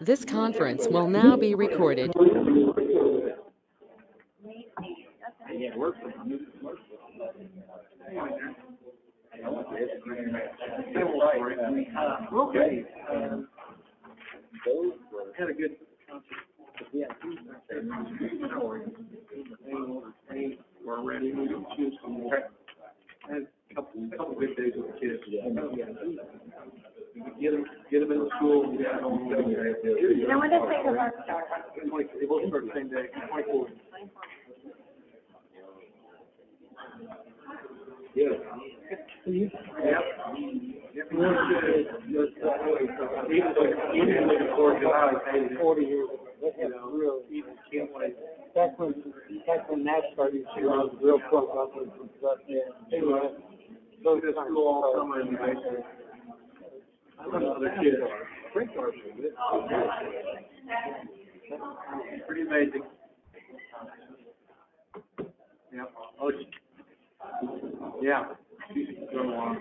This conference will now be recorded. Okay. Had a good we're ready to choose some more. Had a couple good days with the kids. Get them in the school. And when does Sacred Heart start? They both start the same day, 24. Yeah. Yep. Even looking forward to how it's 40 years. Back when Nash started, she was real close up with stuff. Anyway, so this school all summer and other kids. Pretty amazing. Yeah. Oh, yeah. She's going along.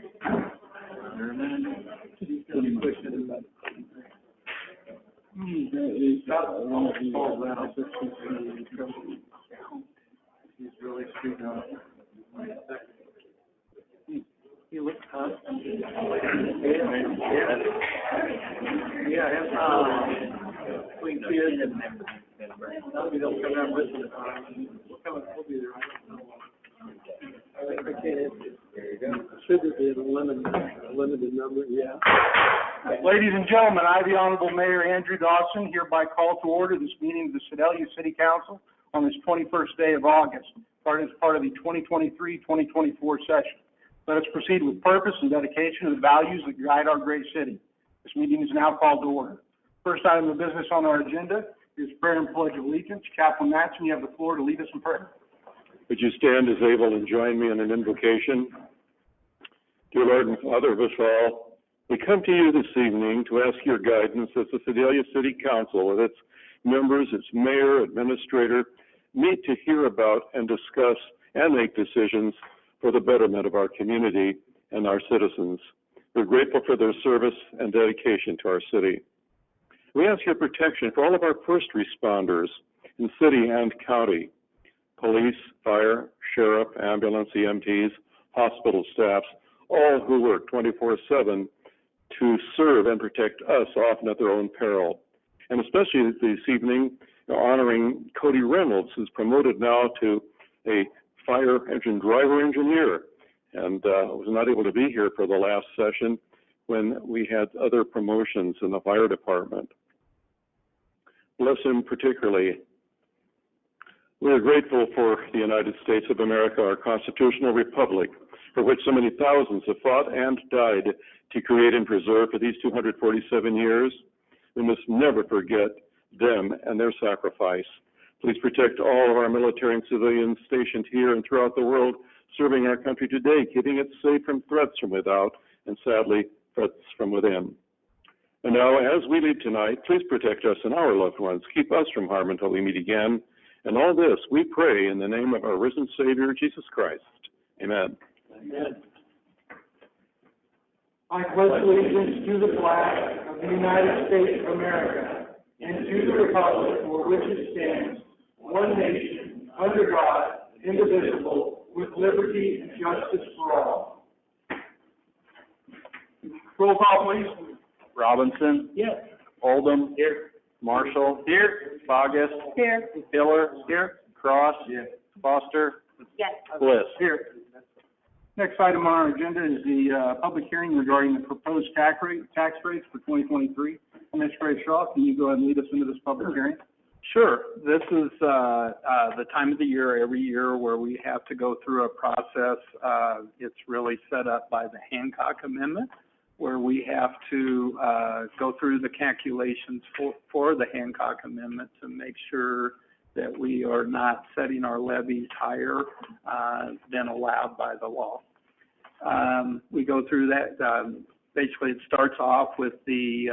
She's going to be pushing it. He's really shooting up. He looks tough. Yeah, clean kids. Maybe they'll come out with us. We'll be there. There you go. Should be a limited number, yeah. Ladies and gentlemen, I, the Honorable Mayor Andrew Dawson, hereby call to order this meeting of the Sedalia City Council on this 21st day of August, as part of the 2023-2024 session. Let us proceed with purpose and dedication to the values that guide our great city. This meeting is now called to order. First item of business on our agenda is prayer and pledge of allegiance. Chaplain Matson, you have the floor to lead us in prayer. Would you stand as able and join me in an invocation? Dear Lord and Father of us all, we come to you this evening to ask your guidance as the Sedalia City Council, with its members, its mayor, administrator, meet to hear about and discuss and make decisions for the betterment of our community and our citizens. We're grateful for their service and dedication to our city. We ask your protection for all of our first responders in city and county, police, fire, sheriff, ambulance, EMTs, hospital staffs, all who work 24/7 to serve and protect us, often at their own peril. And especially this evening, honoring Cody Reynolds, who's promoted now to a fire engine driver engineer, and was not able to be here for the last session when we had other promotions in the fire department. Bless him particularly. We are grateful for the United States of America, our constitutional republic, for which so many thousands have fought and died to create and preserve for these 247 years. We must never forget them and their sacrifice. Please protect all of our military and civilians stationed here and throughout the world, serving our country today, keeping it safe from threats from without and, sadly, threats from within. And now, as we leave tonight, please protect us and our loved ones. Keep us from harm until we meet again. And all this we pray in the name of our risen Savior, Jesus Christ. Amen. Amen. I pledge allegiance to the flag of the United States of America and to the republic for which it stands, one nation, under God, indivisible, with liberty and justice for all. Roll call, please. Robinson. Yes. Oldham. Here. Marshall. Here. Bogus. Here. Hiller. Here. Cross. Yes. Foster. Yes. Bliss. Here. Next item on our agenda is the public hearing regarding the proposed tax rates for 2023. Administrator Shaw, can you go ahead and lead us into this public hearing? Sure. This is the time of the year every year where we have to go through a process. It's really set up by the Hancock Amendment, where we have to go through the calculations for the Hancock Amendment to make sure that we are not setting our levies higher than allowed by the law. We go through that. Basically, it starts off with the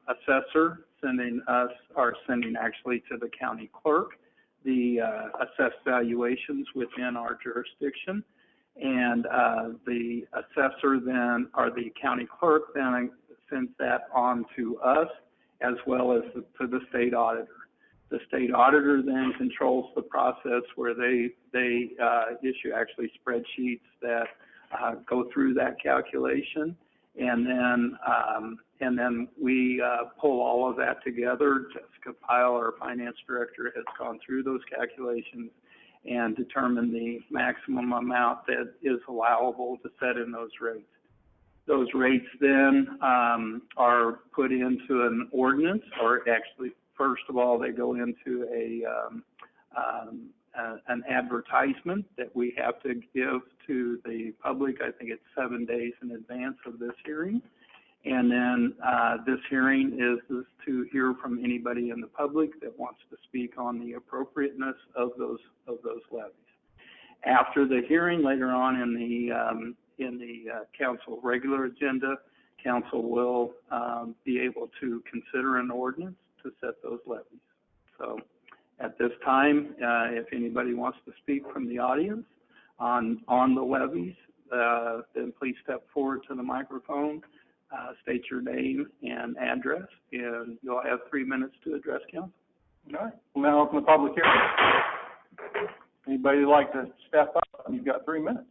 assessor sending actually to the county clerk the assessed valuations within our jurisdiction. And the assessor then, or the county clerk then sends that on to us, as well as to the state auditor. The state auditor then controls the process where they issue actually spreadsheets that go through that calculation, and then we pull all of that together. Jessica Pyle, our finance director, has gone through those calculations and determined the maximum amount that is allowable to set in those rates. Those rates then are put into an ordinance, or actually, first of all, they go into an advertisement that we have to give to the public. I think it's 7 days in advance of this hearing. And then this hearing is to hear from anybody in the public that wants to speak on the appropriateness of those levies. After the hearing, later on in the council regular agenda, council will be able to consider an ordinance to set those levies. So at this time, if anybody wants to speak from the audience on the levies, then please step forward to the microphone, state your name and address, and you'll have 3 minutes to address council. All right, we'll now open the public hearing. Anybody who'd like to step up, you've got 3 minutes.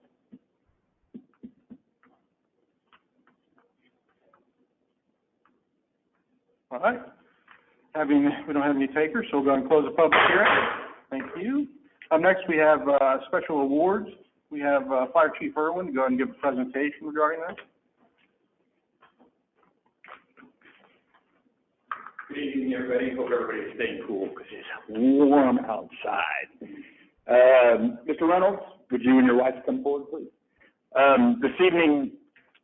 All right. We don't have any takers, so we'll go ahead and close the public hearing. Thank you. Next, we have special awards. We have Fire Chief Irwin go ahead and give a presentation regarding that. Good evening, everybody. Hope everybody's staying cool because it's warm outside. Mr. Reynolds, would you and your wife come forward, please? This evening,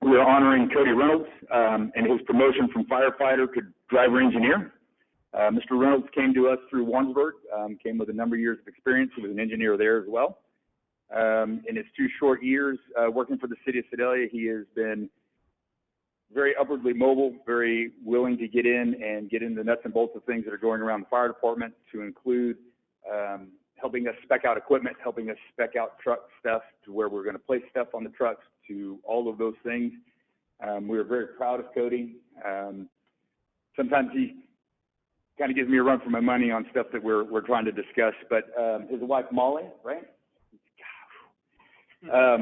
we are honoring Cody Reynolds and his promotion from firefighter to driver engineer. Mr. Reynolds came to us through Warrensburg, came with a number of years of experience. He was an engineer there as well. In his 2 short years working for the city of Sedalia, he has been very upwardly mobile, very willing to get in and get into the nuts and bolts of things that are going around the fire department, to include helping us spec out equipment, helping us spec out truck stuff to where we're going to place stuff on the trucks, to all of those things. We are very proud of Cody. Sometimes he kind of gives me a run for my money on stuff that we're trying to discuss, but his wife Molly, right?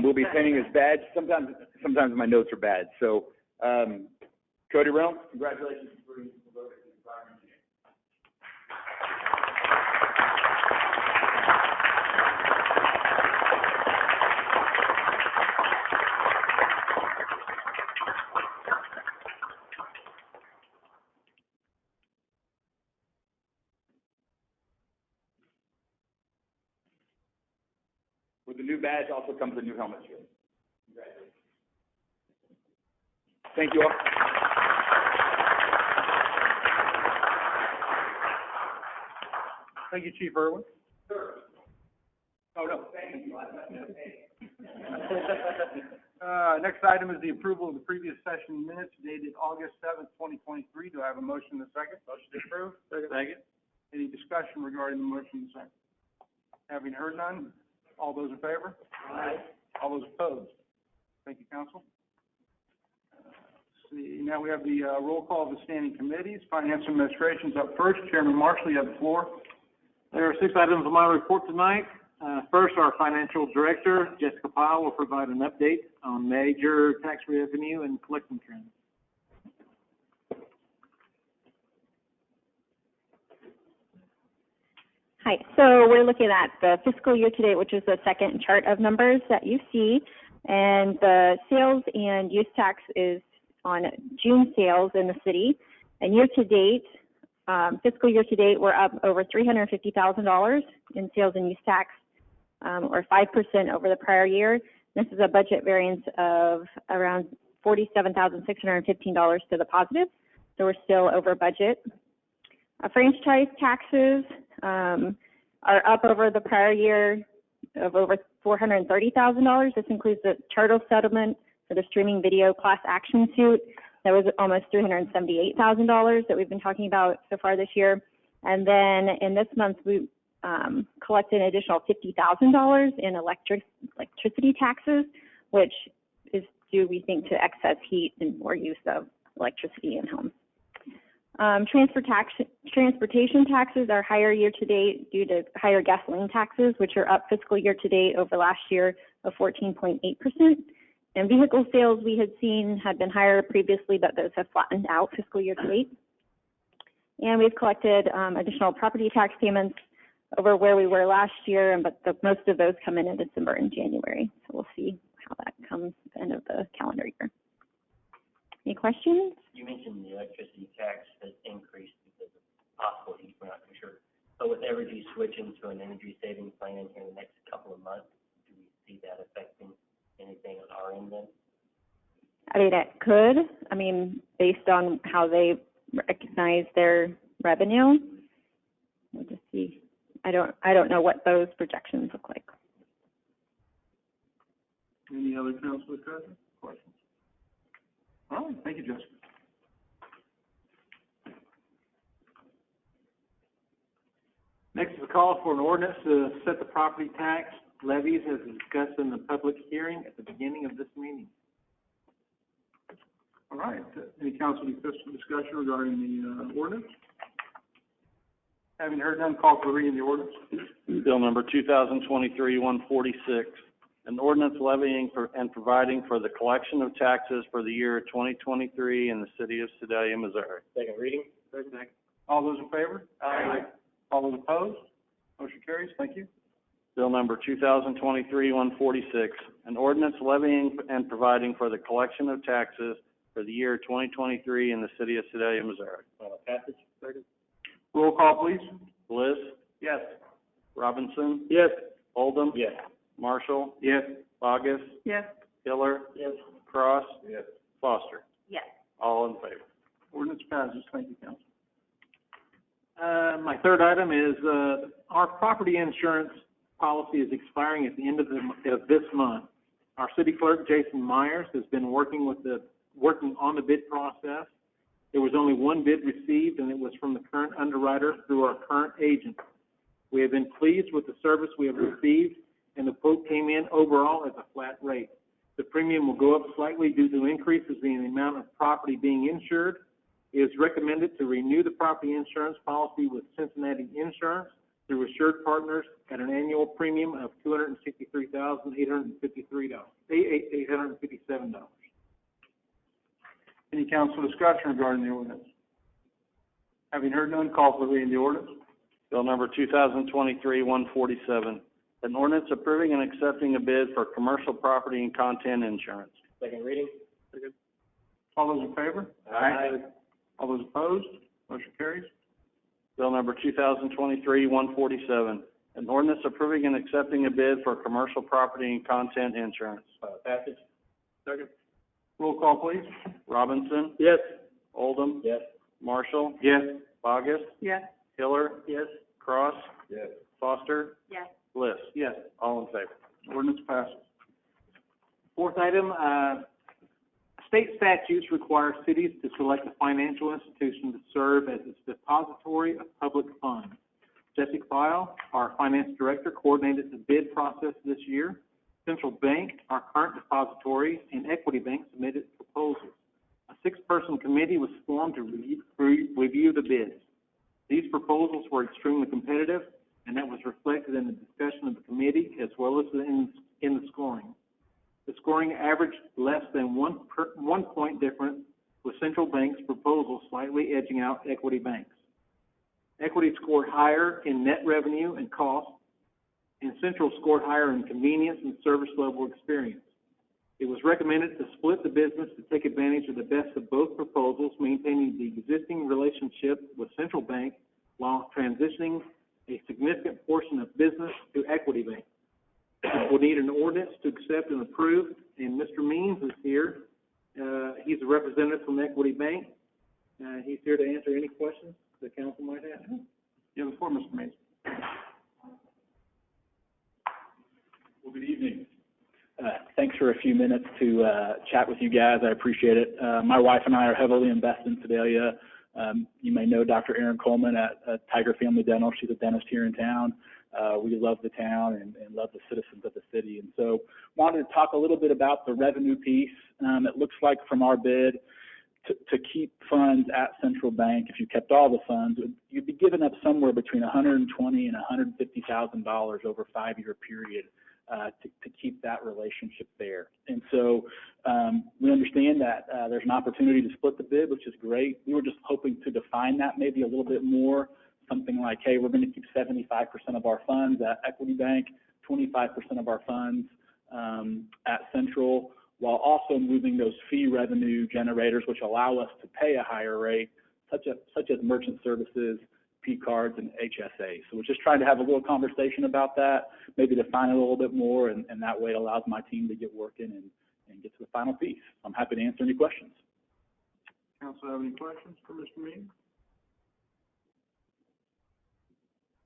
We'll be painting his badge. Sometimes my notes are bad. So Cody Reynolds, congratulations for being promoted to driver engineer. With the new badge also comes a new helmet. Congratulations. Thank you all. Thank you, Chief Irwin. Sure. Oh, no, thank you. Next item is the approval of the previous session minutes dated August 7th, 2023. Do I have a motion and a second? Motion to approve. Second. Any discussion regarding the motion and second? Having heard none, all those in favor? Aye. All those opposed? Thank you, council. See, now we have the roll call of the standing committees. Finance and Administration's up first. Chairman Marshall, you have the floor. There are 6 items on my report tonight. First, our financial director, Jessica Pyle, will provide an update on major tax revenue and collection trends. Hi, so we're looking at the fiscal year to date, which is the second chart of numbers that you see, and the sales and use tax is on June sales in the city, and year to date, fiscal year to date, we're up over $350,000 in sales and use tax, or 5% over the prior year. This is a budget variance of around $47,615 to the positive, so we're still over budget. Franchise taxes are up over the prior year of over $430,000. This includes the Charter settlement for the streaming video class action suit. That was almost $378,000 that we've been talking about so far this year. And then in this month, we collected an additional $50,000 in electricity taxes, which is due, we think, to excess heat and more use of electricity in homes. Transportation taxes are higher year-to-date due to higher gasoline taxes, which are up fiscal year-to-date over last year of 14.8%. And vehicle sales we had seen had been higher previously, but those have flattened out fiscal year-to-date. And we've collected additional property tax payments over where we were last year, but most of those come in December and January. So we'll see how that comes at the end of the calendar year. Any questions? You mentioned the electricity tax has increased because of possible heat, we're not too sure. But with Evergy switching to an energy saving plan in the next couple of months, do we see that affecting anything on our end then? I mean, it could. I mean, based on how they recognize their revenue. We'll just see. I don't know what those projections look like. Any other council discussion? Questions? All right, thank you, Jessica. Next is a call for an ordinance to set the property tax levies as discussed in the public hearing at the beginning of this meeting. All right, any council discussion regarding the ordinance? Having heard none, call for reading the ordinance. Bill number 2023-146, an ordinance levying and providing for the collection of taxes for the year 2023 in the city of Sedalia, Missouri. Second reading? Second. All those in favor? Aye. All those opposed? Motion carries. Thank you. Bill number 2023-146, an ordinance levying and providing for the collection of taxes for the year 2023 in the city of Sedalia, Missouri. Final passage? Second. Roll call, please. Bliss, Yes. Robinson, Yes. Oldham, Yes. Marshall, Yes. Bogus, Yes. Hiller, Yes. Cross, Yes. Foster. Yes. All in favor. Ordinance passes. Thank you, council. My third item is, our property insurance policy is expiring at the end of this month. Our city clerk, Jason Myers, has been working on the bid process. There was only one bid received, and it was from the current underwriter through our current agent. We have been pleased with the service we have received, and the quote came in overall as a flat rate. The premium will go up slightly due to increases in the amount of property being insured. It is recommended to renew the property insurance policy with Cincinnati Insurance through Assured Partners at an annual premium of $263,857. Any council discussion regarding the ordinance? Having heard none, call for reading the ordinance. Bill number 2023-147, an ordinance approving and accepting a bid for commercial property and content insurance. Second reading? All those in favor? Aye. All those opposed? Motion carries. Bill number 2023-147, an ordinance approving and accepting a bid for commercial property and content insurance. Final passage? Second. Roll call, please. Robinson, Yes. Oldham, Yes. Marshall, Yes. Bogus, Yes. Hiller, Yes. Cross, Yes. Foster, Yes. Bliss. Yes. All in favor. Ordinance passes. Fourth item, state statutes require cities to select a financial institution to serve as its depository of public funds. Jessica File, our finance director, coordinated the bid process this year. Central Bank, our current depository, and Equity Bank submitted proposals. A 6-person committee was formed to review the bids. These proposals were extremely competitive, and that was reflected in the discussion of the committee as well as in the scoring. The scoring averaged less than 1 point difference, with Central Bank's proposal slightly edging out Equity Bank's. Equity scored higher in net revenue and cost, and Central scored higher in convenience and service level experience. It was recommended to split the business to take advantage of the best of both proposals, maintaining the existing relationship with Central Bank while transitioning a significant portion of business to Equity Bank. We'll need an ordinance to accept and approve, and Mr. Means is here. He's a representative from Equity Bank. He's here to answer any questions the council might have. You have the floor, Mr. Mason. Well, good evening. Thanks for a few minutes to chat with you guys. I appreciate it. My wife and I are heavily invested in Sedalia. You may know Dr. Erin Coleman at Tiger Family Dental. She's a dentist here in town. We love the town and love the citizens of the city. And so wanted to talk a little bit about the revenue piece. It looks like from our bid, to keep funds at Central Bank, if you kept all the funds, you'd be giving up somewhere between $120,000 and $150,000 over a 5-year period to keep that relationship there. And so we understand that there's an opportunity to split the bid, which is great. We were just hoping to define that maybe a little bit more, something like, hey, we're going to keep 75% of our funds at Equity Bank, 25% of our funds at Central, while also moving those fee revenue generators, which allow us to pay a higher rate, such as merchant services, P cards, and HSA. So we're just trying to have a little conversation about that, maybe define it a little bit more, and that way it allows my team to get working and get to the final piece. I'm happy to answer any questions. Council have any questions for Mr. Mead?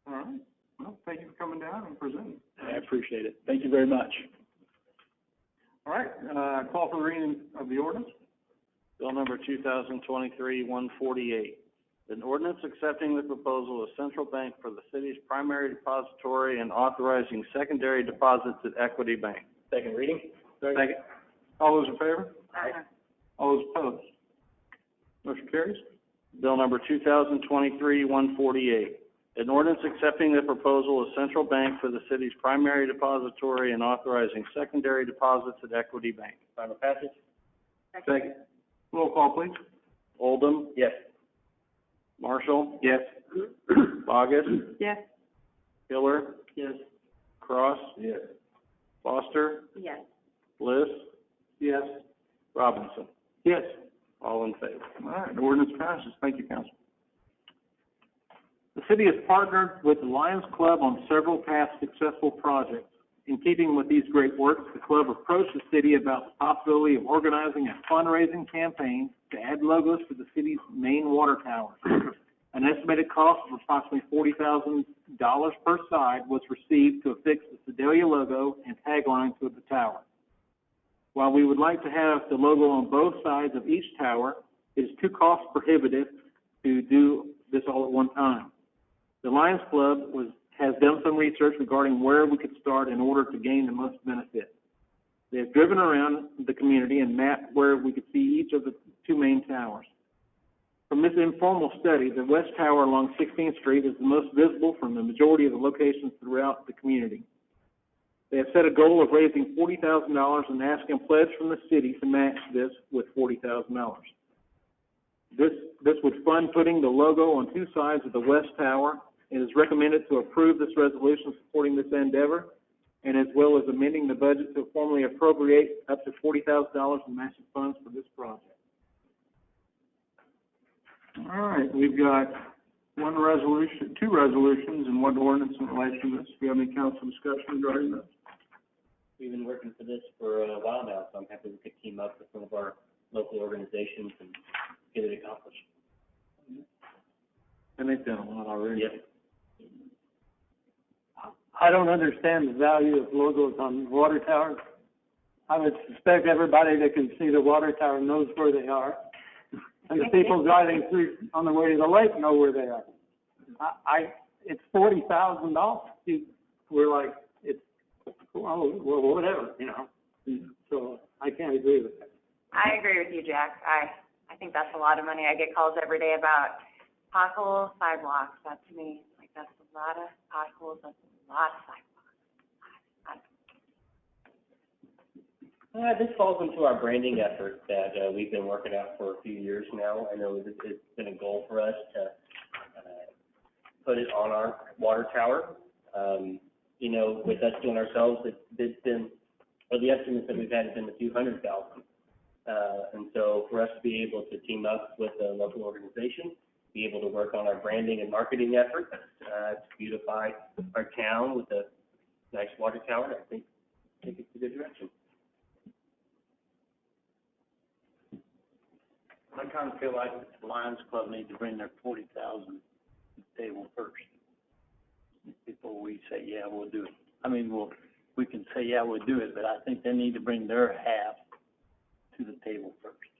All right. Well, thank you for coming down and presenting. I appreciate it. Thank you very much. All right, call for the reading of the ordinance. Bill number 2023-148. An ordinance accepting the proposal of Central Bank for the city's primary depository and authorizing secondary deposits at Equity Bank. Second reading? Second. All those in favor? Aye. All those opposed? Motion carries. Bill number 2023-148. An ordinance accepting the proposal of Central Bank for the city's primary depository and authorizing secondary deposits at Equity Bank. Final passage? Second. Roll call, please. Oldham. Yes. Marshall. Yes. Bogus. Yes. Hiller. Yes. Cross. Yes. Foster. Yes. Bliss. Yes. Robinson. Yes. All in favor. All right, the ordinance passes. Thank you, Council. The city has partnered with the Lions Club on several past successful projects. In keeping with these great works, the club approached the city about the possibility of organizing a fundraising campaign to add logos to the city's main water towers. An estimated cost of approximately $40,000 per side was received to affix the Sedalia logo and tagline to the tower. While we would like to have the logo on both sides of each tower, it is too cost prohibitive to do this all at one time. The Lions Club has done some research regarding where we could start in order to gain the most benefit. They have driven around the community and mapped where we could see each of the two main towers. From this informal study, the west tower along 16th Street is the most visible from the majority of the locations throughout the community. They have set a goal of raising $40,000 and asking a pledge from the city to match this with $40,000. This would fund putting the logo on two sides of the west tower. It is recommended to approve this resolution supporting this endeavor, and as well as amending the budget to formally appropriate up to $40,000 in matching funds for this project. All right, we've got two resolutions, and one ordinance in relation to this. Do we have any council discussion regarding this? We've been working for this for a while now, so I'm happy we could team up with some of our local organizations and get it accomplished. And they've done a lot already. Yep. I don't understand the value of logos on water towers. I would suspect everybody that can see the water tower knows where they are. And the people driving through on the way to the lake know where they are. It's $40,000. We're like, it's, well, whatever, you know. So I can't agree with that. I agree with you, Jack. I think that's a lot of money. I get calls every day about pothole sidewalks. That to me, like, that's a lot of potholes. That's a lot of sidewalks. This falls into our branding effort that we've been working out for a few years now. I know it's been a goal for us to put it on our water tower. You know, with us doing ourselves, it's been, well, the estimates that we've had have been a few $100,000. And so for us to be able to team up with a local organization, be able to work on our branding and marketing efforts to beautify our town with a nice water tower, I think it's a good direction. I kind of feel like the Lions Club need to bring their $40,000 to the table first before we say, yeah, we'll do it. I mean, we can say, yeah, we'll do it, but I think they need to bring their half to the table first.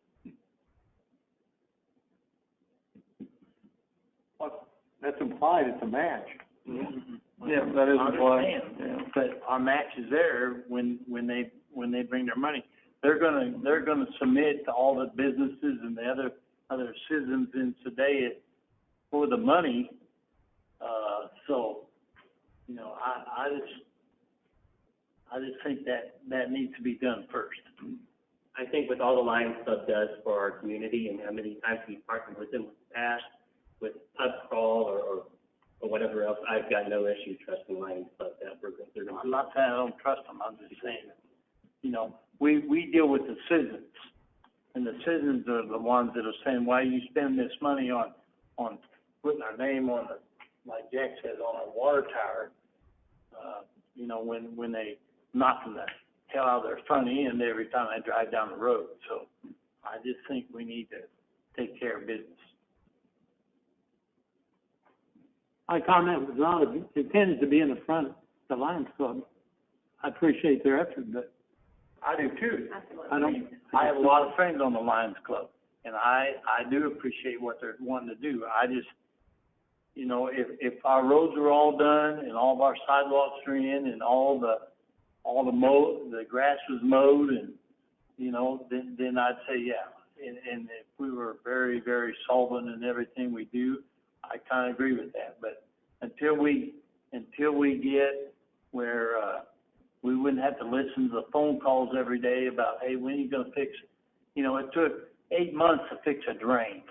Well, that's implied it's a match. Mm-hmm. Yeah, that is implied. Yeah. But our match is there when they bring their money. they're gonna submit to all the businesses and the other citizens in Sedalia for the money. So, you know, I just think that needs to be done first. I think with all the Lions Club does for our community and how many times we've partnered with them in the past, with pub crawl or whatever else, I've got no issue trusting Lions Club that they're going to. I'm not saying I don't trust them, I'm just saying, you know, we deal with the citizens, and the citizens are the ones that are saying, why you spend this money on putting our name on the, like Jack says, on a water tower, you know, when they knock the hell out of their front end every time they drive down the road. So I just think we need to take care of business. My comment was not intended to be in the front of the Lions Club. I appreciate their effort, but I do too. Absolutely. I have a lot of friends on the Lions Club, and I do appreciate what they're wanting to do. I just, you know, if our roads are all done and all of our sidewalks are in and all the grass was mowed and, you know, then I'd say, yeah. And if we were very, very solvent in everything we do, I kind of agree with that. But until we get where, we wouldn't have to listen to the phone calls every day about, hey, when are you going to fix it? You know, it took 8 months to fix a drain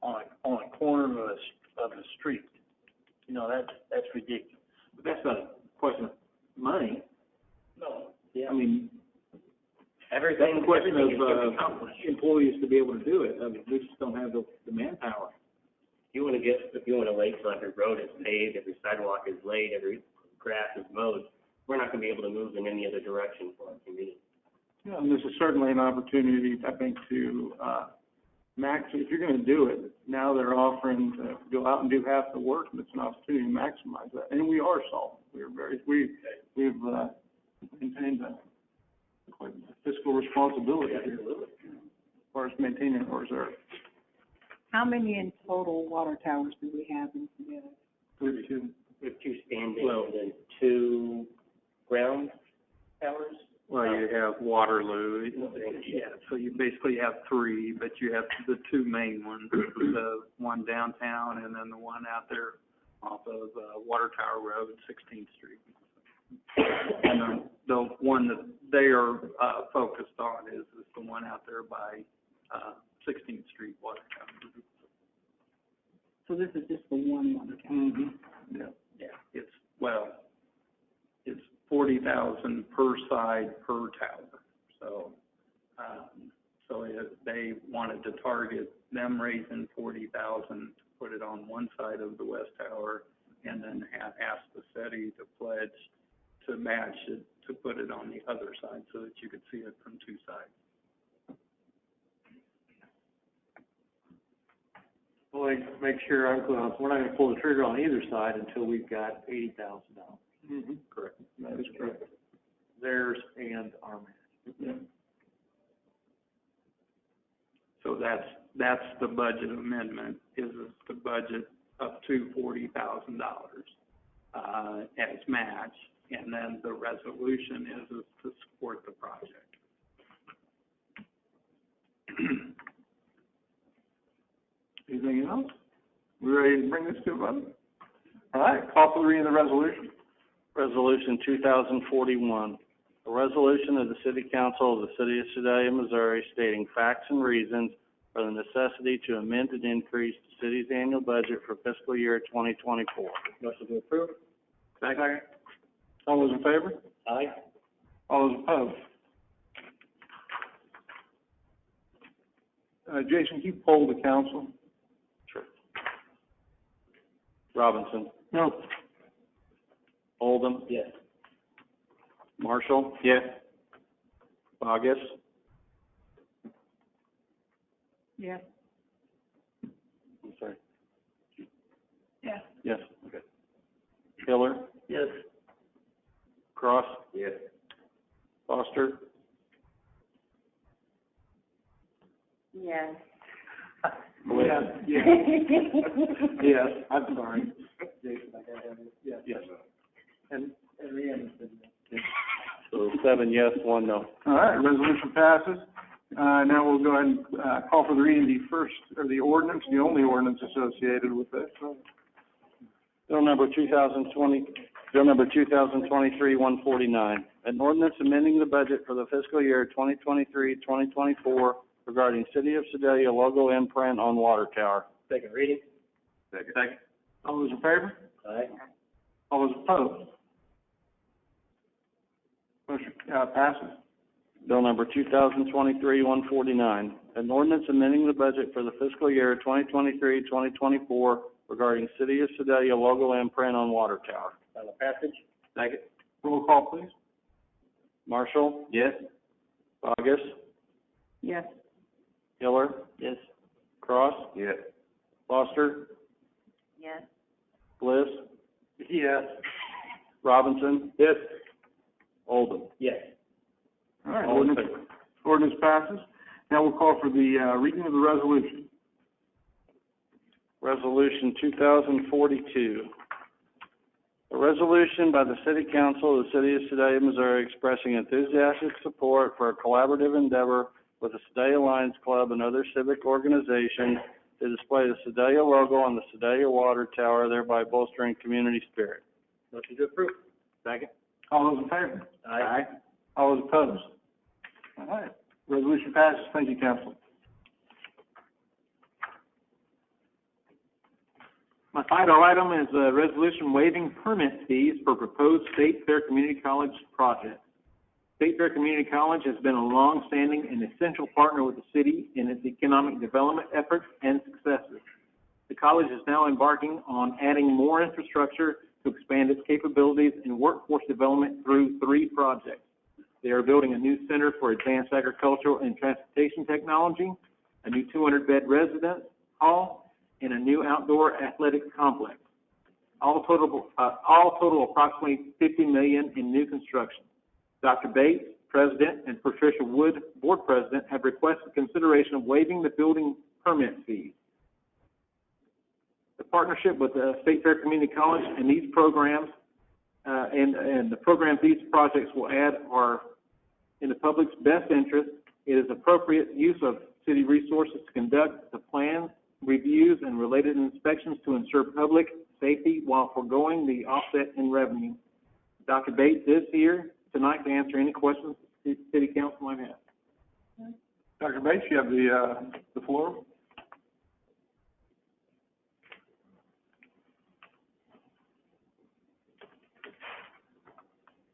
on a corner of a street. You know, that's ridiculous. But that's not a question of money. No. Yeah. I mean, Everything, that's a question everything is of accomplished. employees to be able to do it. I mean, we just don't have the manpower. If you want to wait till every road is paved, every sidewalk is laid, every grass is mowed, we're not going to be able to move in any other direction for our community. Yeah, and this is certainly an opportunity, I think, to, if you're gonna do it, now they're offering to go out and do half the work, and it's an opportunity to maximize that. And we are solvent. We've maintained a fiscal responsibility here as far as maintaining our reserve. How many in total water towers do we have in Sedalia? 32. We have 2 standing and then 2 ground towers. Well, you have Waterloo, yeah, so you basically have 3, but you have the 2 main ones, the one downtown and then the one out there off of Water Tower Road, 16th Street. And the one that they are focused on is the one out there by 16th Street, Water Tower. So this is just the one water tower? Mm-hmm. Yeah, it's 40,000 per side per tower. So, they wanted to target them raising 40,000 to put it on one side of the West Tower, and then ask the city to pledge to match it to put it on the other side so that you could see it from 2 sides. Well, make sure we're not going to pull the trigger on either side until we've got $80,000. Mm-hmm. Correct. That is correct. Theirs and our match. Yeah. So that's the budget amendment, is the budget up to $40,000 as match, and then the resolution is to support the project. Anything else? We ready to bring this to a vote? All right, call for the reading of the resolution. Resolution 2041, a resolution of the City Council of the City of Sedalia, Missouri, stating facts and reasons for the necessity to amend and increase the city's annual budget for fiscal year 2024. Motion to approve? Second. All those in favor? Aye. All those opposed? Jason, can you poll the council? Sure. Robinson. No. Oldham. Yes. Marshall. Yes. Bogus. Yes. I'm sorry. Yes. Yes. Okay. Hiller. Yes. Cross. Yes. Foster. Yes. Yes. Yes. Yes, I'm sorry. Jason, I gotta have it. Yes. Yes. And Rhiannon said yes. So 7 7 yes, 1 no. All right, resolution passes. Now we'll go ahead and, call for the reading of the first, or the ordinance, the only ordinance associated with this. Bill number 2023-149, an ordinance amending the budget for the fiscal year 2023-2024 regarding City of Sedalia logo imprint on water tower. Second reading? Second. All those in favor? Aye. All those opposed? Motion, passes. Bill number 2023-149, an ordinance amending the budget for the fiscal year 2023-2024 regarding City of Sedalia logo imprint on water tower. Final passage? Second. Roll call, please. Marshall? Yes. Bogus? Yes. Hiller? Yes. Cross? Yes. Foster? Yes. Bliss? Yes. Robinson? Yes. Oldham? Yes. All right, All in ordinance passes. Now we'll call for the, reading of the resolution. Resolution 2042. A resolution by the City Council of the City of Sedalia, Missouri, expressing enthusiastic support for a collaborative endeavor with the Sedalia Lions Club and other civic organizations to display the Sedalia logo on the Sedalia Water Tower, thereby bolstering community spirit. Motion to approve. Second. All those in favor? Aye. All those opposed? All right, resolution passes. Thank you, council. My final item is a resolution waiving permit fees for proposed State Fair Community College project. State Fair Community College has been a long-standing and essential partner with the city in its economic development efforts and successes. The college is now embarking on adding more infrastructure to expand its capabilities in workforce development through 3 projects. They are building a new center for advanced agricultural and transportation technology, a new 200-bed residence hall, and a new outdoor athletic complex. All total approximately $50 million in new construction. Dr. Bates, President, and Patricia Wood, Board President, have requested consideration of waiving the building permit fees. The partnership with the State Fair Community College and these programs, and the programs these projects will add are in the public's best interest. It is appropriate use of city resources to conduct the plans, reviews, and related inspections to ensure public safety while foregoing the offset in revenue. Dr. Bates is here tonight to answer any questions the City Council might have. Dr. Bates, you have the floor.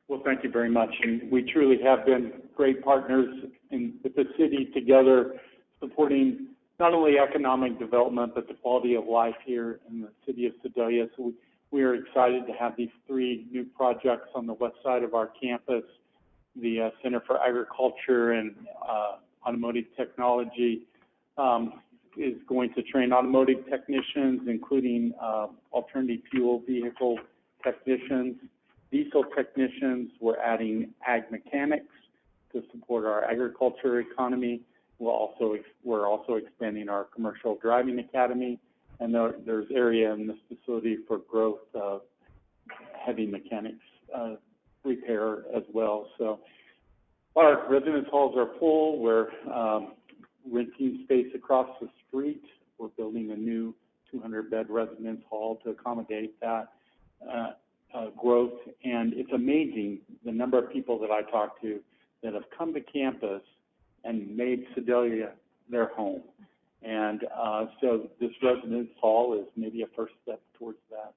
Well, thank you very much. And we truly have been great partners with the city together, supporting not only economic development, but the quality of life here in the city of Sedalia. So we are excited to have these 3 new projects on the west side of our campus. The Center for Agriculture and Automotive Technology is going to train automotive technicians, including alternative fuel vehicle technicians, diesel technicians. We're adding ag mechanics to support our agriculture economy. We're also expanding our commercial driving academy, and there's area in this facility for growth of heavy mechanics repair as well. So our residence halls are full. We're renting space across the street. We're building a new 200-bed residence hall to accommodate that growth. And it's amazing the number of people that I talk to that have come to campus and made Sedalia their home. And so this residence hall is maybe a first step towards that.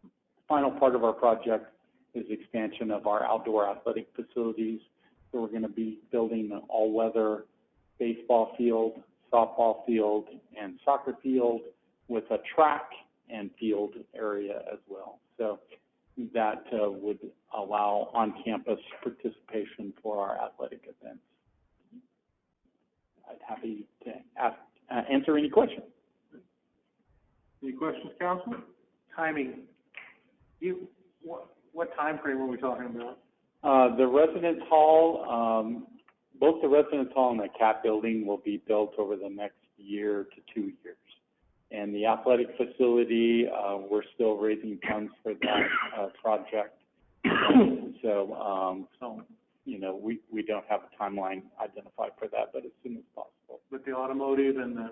The final part of our project is expansion of our outdoor athletic facilities. So we're going to be building an all-weather baseball field, softball field, and soccer field with a track and field area as well. So that would allow on-campus participation for our athletic events. I'm happy to answer any questions. Any questions, Council? Timing. What time frame are we talking about? The residence hall, both the residence hall and the CAT building will be built over the next year to 2 years. And the athletic facility, we're still raising funds for that project. So we don't have a timeline identified for that, but as soon as possible. With the automotive and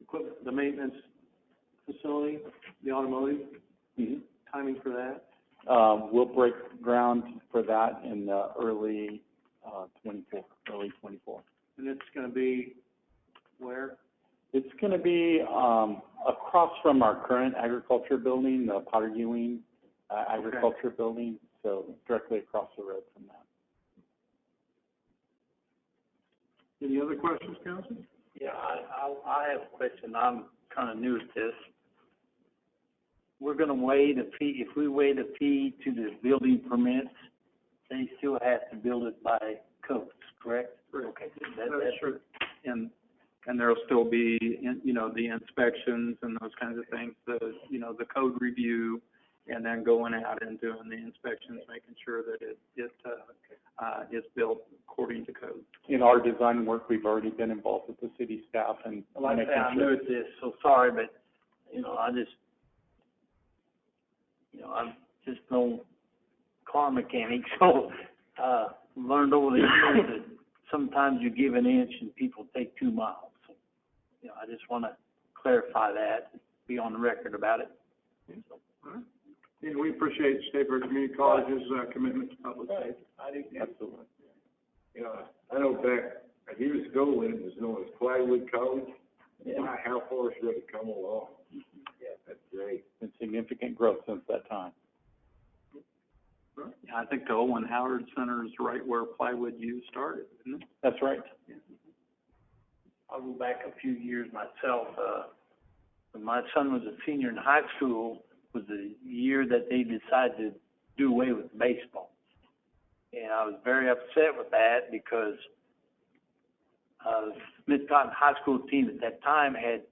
equipment, the maintenance facility, the automotive, timing for that? We'll break ground for that in early 24. And it's gonna be where? It's going to be across from our current agriculture building, the Potter Ewing agriculture building, so directly across the road from that. Any other questions, Council? Yeah, I have a question. I'm kind of new at this. We're gonna waive the fee, if we waive the fee to the building permits, they still have to build it by codes, correct? Okay. That's true. And there'll still be, the inspections and those kinds of things, the code review, and then going out and doing the inspections, making sure that it is built according to code. In our design work, we've already been involved with the city staff and Like I said, I'm new at this, so sorry, but, I'm just no car mechanic, so, learned over the years that sometimes you give an inch and people take 2 miles. So, I just want to clarify that, be on the record about it. All right. And we appreciate State Fair Community College's commitment to public safety. I do. Absolutely. I know back years ago when it was known as Plywood College, my, how far should it come along? Yeah, that's great. Been significant growth since that time. Yeah, I think the Owen Howard Center is right where Plywood U started, isn't it? That's right. Yeah. I'll go back a few years myself. When my son was a senior in high school, was the year that they decided to do away with baseball. And I was very upset with that because Smith Cotton High School team at that time had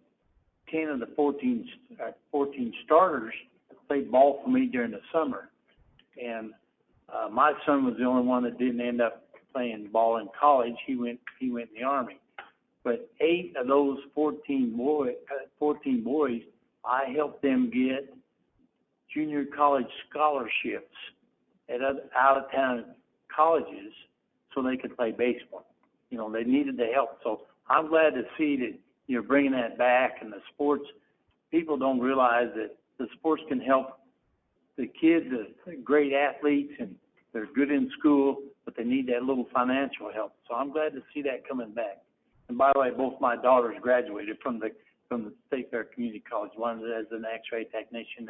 10 of the 14 starters that played ball for me during the summer. And my son was the only one that didn't end up playing ball in college. He went in the Army. But 8 of those 14 boys, I helped them get junior college scholarships at other out-of-town colleges so they could play baseball. They needed the help. So I'm glad to see that you're bringing that back, and the sports, people don't realize that the sports can help the kids, are great athletes, and they're good in school, but they need that little financial help. So I'm glad to see that coming back. And by the way, both my daughters graduated from the State Fair Community College, one as an X-ray technician,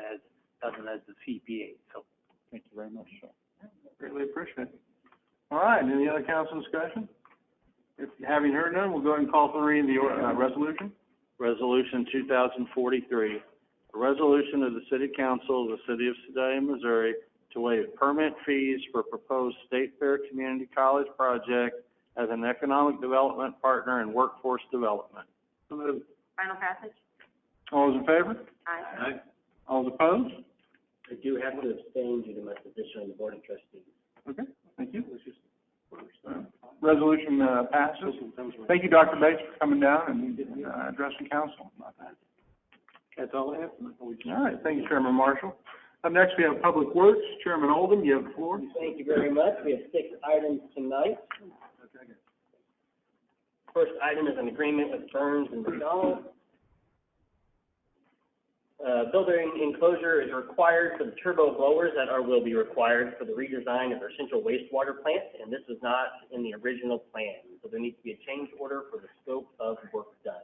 other as the CPA. So thank you very much, sir. Greatly appreciate it. All right, any other council discussion? If having heard none, we'll go ahead and call for the reading of the resolution. Resolution 2043, a resolution of the City Council of the City of Sedalia, Missouri, to waive permit fees for proposed State Fair Community College project as an economic development partner in workforce development. So moved. Final passage? All those in favor? Aye. All those opposed? I do have to abstain due to my position on the Board of Trustees. Okay, thank you. Resolution passes. Thank you, Dr. Bates, for coming down and addressing council about that. That's all I have. All right, thank you, Chairman Marshall. Up next, we have Public Works. Chairman Oldham, you have the floor. Thank you very much. We have 6 items tonight. First item is an agreement with Burns and McDonald. Building enclosure is required for the turbo blowers that will be required for the redesign of our central wastewater plant, and this is not in the original plan. So there needs to be a change order for the scope of work done.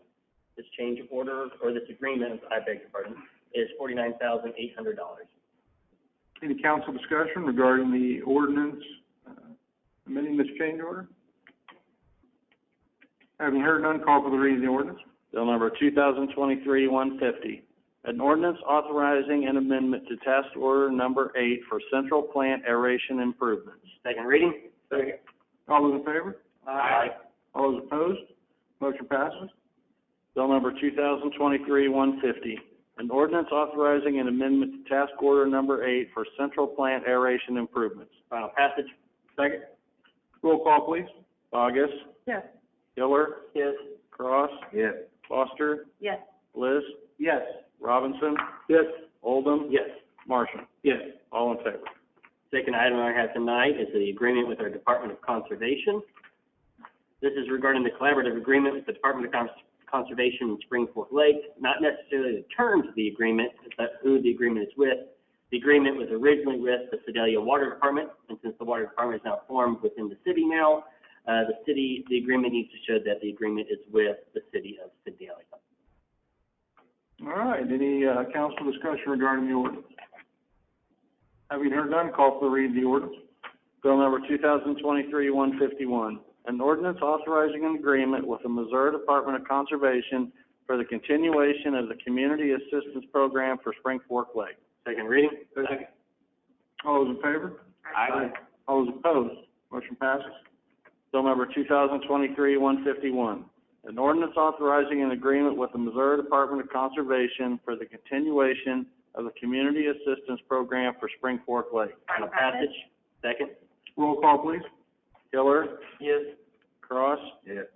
This change order, or this agreement, I beg your pardon, is $49,800. Any council discussion regarding the ordinance amending this change order? Having heard none, call for the reading of the ordinance. Bill number 2023-150, an ordinance authorizing an amendment to task order number 8 for central plant aeration improvements. Second reading? Second. All those in favor? Aye. All those opposed? Motion passes. Bill number 2023-150, an ordinance authorizing an amendment to task order number 8 for central plant aeration improvements. Final passage? Second. Roll call, please. Bogus? Yes. Hiller? Yes. Cross? Yes. Foster? Yes. Bliss? Yes. Robinson? Yes. Oldham? Yes. Marshall? Yes. All in favor? Second item I have tonight is the agreement with our Department of Conservation. This is regarding the collaborative agreement with the Department of Conservation in Spring Fork Lake, not necessarily the terms of the agreement, but who the agreement is with. The agreement was originally with the Sedalia Water Department, and since the Water Department is now formed within the city now, the agreement needs to show that the agreement is with the city of Sedalia. All right, any, council discussion regarding the ordinance? Having heard none, call for the reading of the ordinance. Bill number 2023-151, an ordinance authorizing an agreement with the Missouri Department of Conservation for the continuation of the Community Assistance Program for Spring Fork Lake. Second reading? Second. All those in favor? Aye. All those opposed? Motion passes. Bill number 2023-151, an ordinance authorizing an agreement with the Missouri Department of Conservation for the continuation of the Community Assistance Program for Spring Fork Lake. Final passage? Second? Roll call, please. Hiller? Yes. Cross? Yes.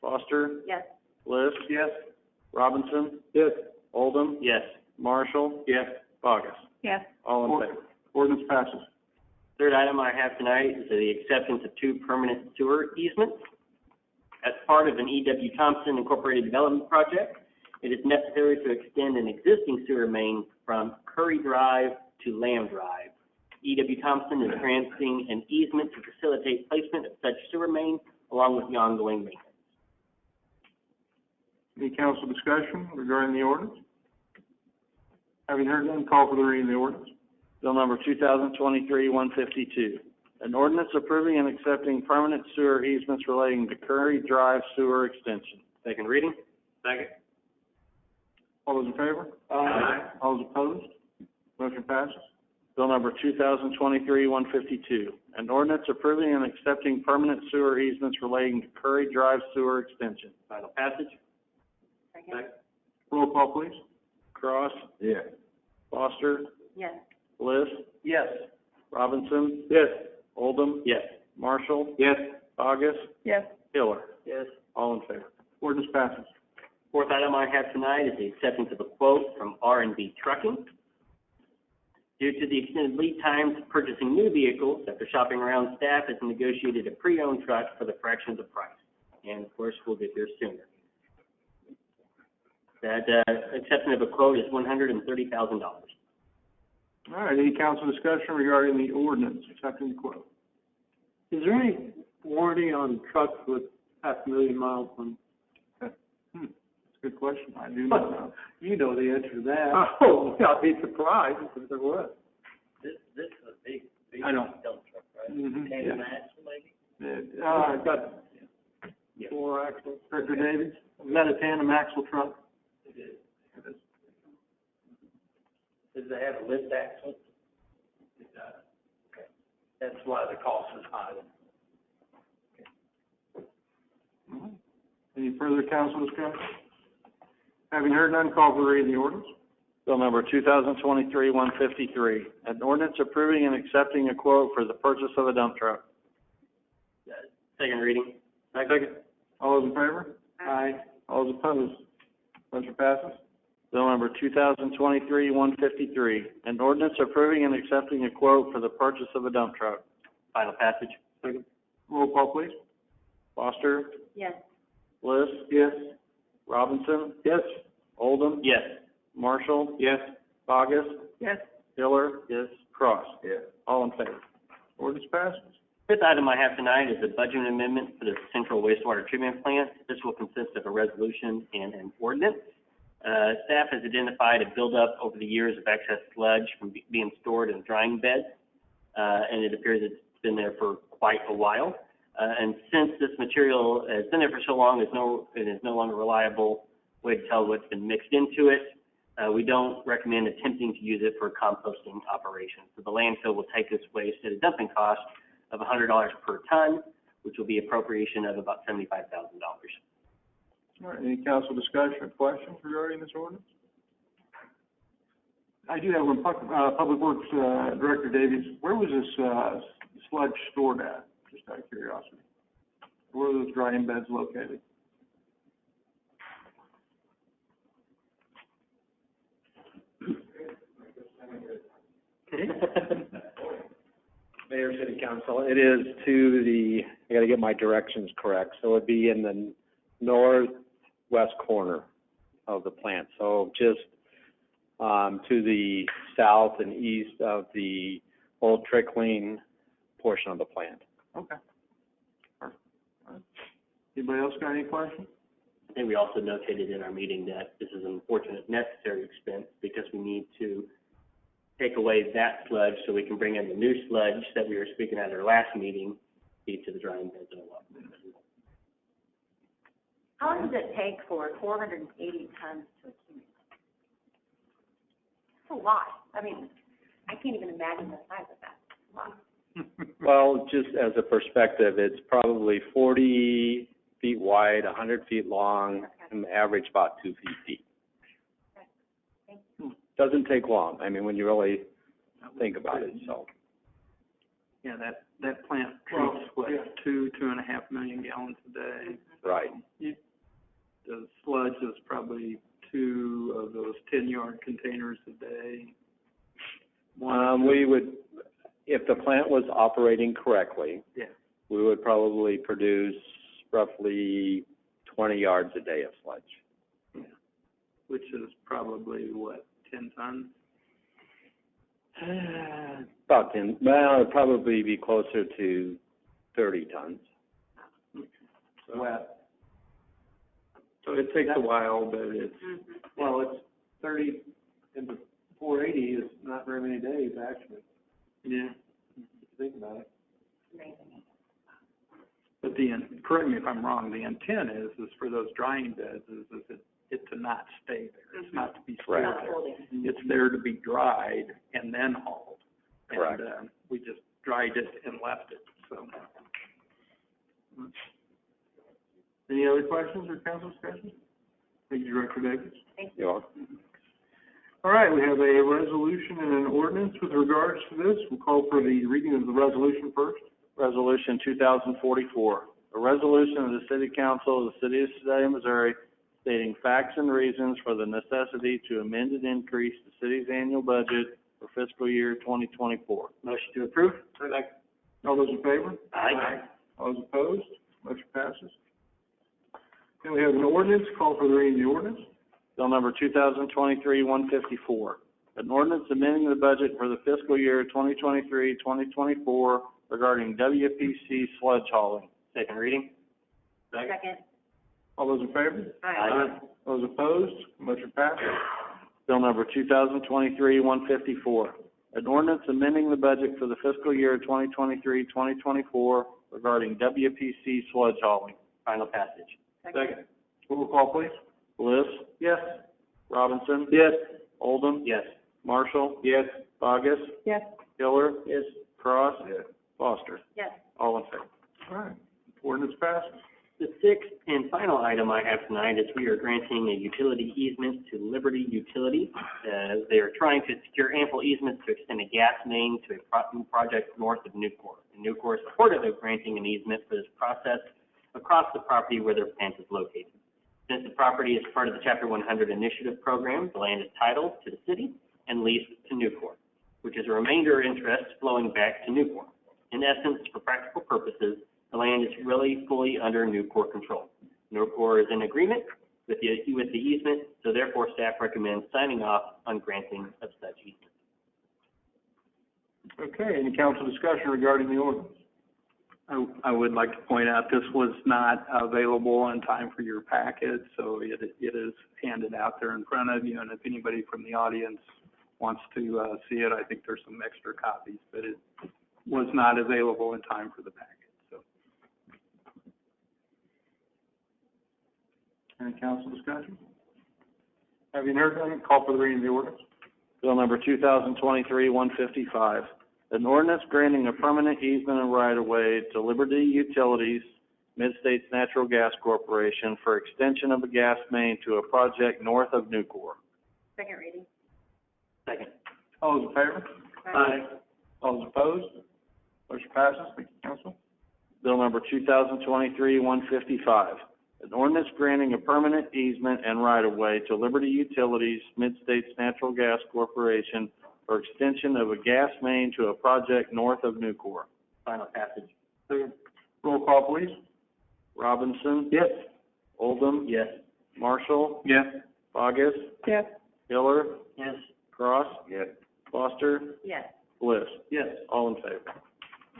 Foster? Yes. Bliss? Yes. Robinson? Yes. Oldham? Yes. Marshall? Yes. Bogus? Yes. All in favor? Ordinance passes. Third item I have tonight is the acceptance of 2 permanent sewer easements. As part of an E.W. Thompson Incorporated Development Project, it is necessary to extend an existing sewer main from Curry Drive to Lamb Drive. E.W. Thompson is granting an easement to facilitate placement of such sewer main along with the ongoing maintenance. Any council discussion regarding the ordinance? Having heard none, call for the reading of the ordinance. Bill number 2023-152, an ordinance approving and accepting permanent sewer easements relating to Curry Drive sewer extension. Second reading? Second. All those in favor? Aye. All those opposed? Motion passes. Bill number 2023-152, an ordinance approving and accepting permanent sewer easements relating to Curry Drive sewer extension. Final passage? Second. Roll call, please. Cross? Yes. Foster? Yes. Bliss? Yes. Robinson? Yes. Oldham? Yes. Marshall? Yes. Bogus? Yes. Hiller? Yes. All in favor? Ordinance passes. Fourth item I have tonight is the acceptance of a quote from R&B Trucking. Due to the extended lead times of purchasing new vehicles, after shopping around, staff has negotiated a pre-owned truck for the fraction of the price. And of course, we'll get there sooner. That acceptance of a quote is $130,000. All right, any council discussion regarding the ordinance accepting the quote? Is there any warranty on trucks with 500,000 miles on? That's a good question. I do not know. You know the answer to that. Oh, I'd be surprised if there was. This is a big I know. dump truck, right? Mhm, Tandem yeah. axle, maybe? I've got 4 axles. Director Davies, is that a tandem axle truck? It is. Does it have a lift axle? It does. Okay. That's why the cost is high. Any further council discussion? Having heard none, call for the reading of the ordinance. Bill number 2023-153, an ordinance approving and accepting a quote for the purchase of a dump truck. Second reading? Second. All those in favor? Aye. All those opposed? Motion passes. Bill number 2023-153, an ordinance approving and accepting a quote for the purchase of a dump truck. Final passage? Second. Roll call, please. Foster? Yes. Bliss? Yes. Robinson? Yes. Oldham? Yes. Marshall? Yes. Bogus? Yes. Hiller? Yes. Cross? Yes. All in favor? Ordinance passes. Fifth item I have tonight is a budget amendment for the central wastewater treatment plant. This will consist of a resolution and an ordinance. Staff has identified a buildup over the years of excess sludge from being stored in drying beds, and it appears it's been there for quite a while. And since this material has been there for so long, it is no longer a reliable way to tell what's been mixed into it. We don't recommend attempting to use it for composting operations. So the landfill will take this waste at a dumping cost of $100 per ton, which will be appropriation of about $75,000. All right, any council discussion or questions regarding this ordinance? I do have one, Public Works, Director Davies, where was this, sludge stored at, just out of curiosity? Where are those drying beds located? Mayor, City Council, it is to the, I gotta get my directions correct, so it'd be in the northwest corner of the plant. So just, to the south and east of the old trickling portion of the plant. Okay. Anybody else got any questions? I think we also notated in our meeting that this is an unfortunate necessary expense because we need to take away that sludge so we can bring in the new sludge that we were speaking at our last meeting, feed to the drying beds and all that. How long does it take for 480 tons to accumulate? That's a lot. I mean, I can't even imagine the size of that. It's a lot. Well, just as a perspective, it's probably 40 feet wide, 100 feet long, and average about 2 feet deep. Doesn't take long, I mean, when you really think about it, so. Yeah, that plant treats, what, 2.5 million gallons a day. Right. The sludge is probably 2 of those 10-yard containers a day. We would, if the plant was operating correctly, Yeah. we would probably produce roughly 20 yards a day of sludge. Yeah. Which is probably, what, 10 tons? About 10, well, it'd probably be closer to 30 tons. Wet. So it takes a while, but it's, Well, it's 30 into 480 is not very many days, actually, yeah. if you think about it. Amazing. But correct me if I'm wrong, the intent is for those drying beds, is it to not stay there. It's not to be stored Correct. there. It's there to be dried and then hauled. Correct. And, we just dried it and left it, so. Any other questions or council discussion? Thank you, Director Davis. You're welcome. All right, we have a resolution and an ordinance with regards to this. We'll call for the reading of the resolution first. Resolution 2044, a resolution of the City Council of the City of Sedalia, Missouri, stating facts and reasons for the necessity to amend and increase the city's annual budget for fiscal year 2024. Motion to approve? All those in favor? Aye. All those opposed? Motion passes. Then we have an ordinance. Call for the reading of the ordinance. Bill number 2023-154, an ordinance amending the budget for the fiscal year 2023-2024 regarding WPC sludge hauling. Second reading? Second. All those in favor? Aye. Those opposed? Motion passes. Bill number 2023-154, an ordinance amending the budget for the fiscal year 2023-2024 regarding WPC sludge hauling. Final passage. Second. Roll call, please. Bliss? Yes. Robinson? Yes. Oldham? Yes. Marshall? Yes. Bogus? Yes. Hiller? Yes. Cross? Yes. Foster? Yes. All in favor? All right. Ordinance passes. The sixth and final item I have tonight is we are granting a utility easement to Liberty Utilities, as they are trying to secure ample easements to extend a gas main to a project north of Nucor. And Nucor is supportive of granting an easement for this process across the property where their plant is located. Since the property is part of the Chapter 100 initiative program, the land is titled to the city and leased to Nucor, which is a remainder interest flowing back to Nucor. In essence, for practical purposes, the land is really fully under Nucor control. Nucor is in agreement with the easement, so therefore staff recommends signing off on granting of such easement. Okay, any council discussion regarding the ordinance? I would like to point out, this was not available in time for your packet, so it is handed out there in front of you, and if anybody from the audience wants to see it, I think there's some extra copies, but it was not available in time for the packet, so. Any council discussion? Having heard none, call for the reading of the ordinance. Bill number 2023-155, an ordinance granting a permanent easement and right-of-way to Liberty Utilities, Mid-States Natural Gas Corporation for extension of a gas main to a project north of Nucor. Second reading. Second. All those in favor? Aye. All those opposed? Motion passes. Thank you, council. Bill number 2023-155, an ordinance granting a permanent easement and right-of-way to Liberty Utilities, Mid-States Natural Gas Corporation for extension of a gas main to a project north of Nucor. Final passage. Roll call, please. Robinson? Yes. Oldham? Yes. Marshall? Yes. Bogus? Yes. Hiller? Yes. Cross? Yes. Foster? Yes. Bliss? Yes. All in favor?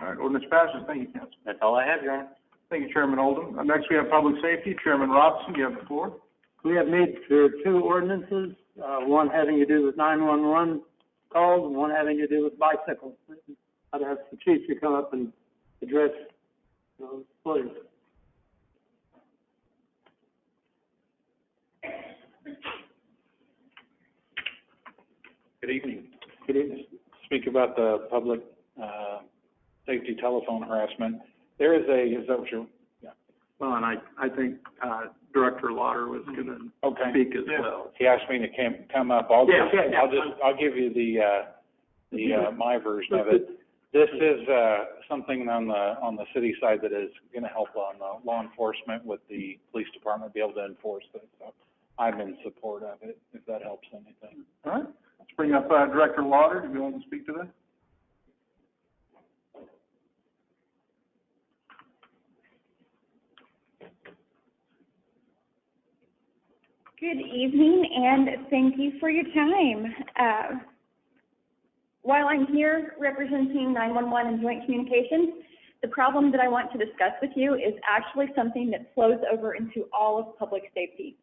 All right, ordinance passes. Thank you, Council. That's all I have, Your Honor. Thank you, Chairman Oldham. Next, we have public safety. Chairman Robinson, you have the floor. We have need for two ordinances, one having to do with 911 calls and one having to do with bicycles. I'd ask the chief to come up and address those, please. Good evening. Good evening. Speak about the public, safety telephone harassment. There is is that what you're? Yeah. Well, and I think, Director Lauder was gonna speak as well. He asked me to come up. I'll give you my version of it. This is, something on the city side that is gonna help on law enforcement with the police department be able to enforce this. So I'm in support of it, if that helps anything. All right. Let's bring up, Director Lauder. Do you want to speak to that? Good evening, and thank you for your time. While I'm here representing 911 and Joint Communications, the problem that I want to discuss with you is actually something that flows over into all of public safety.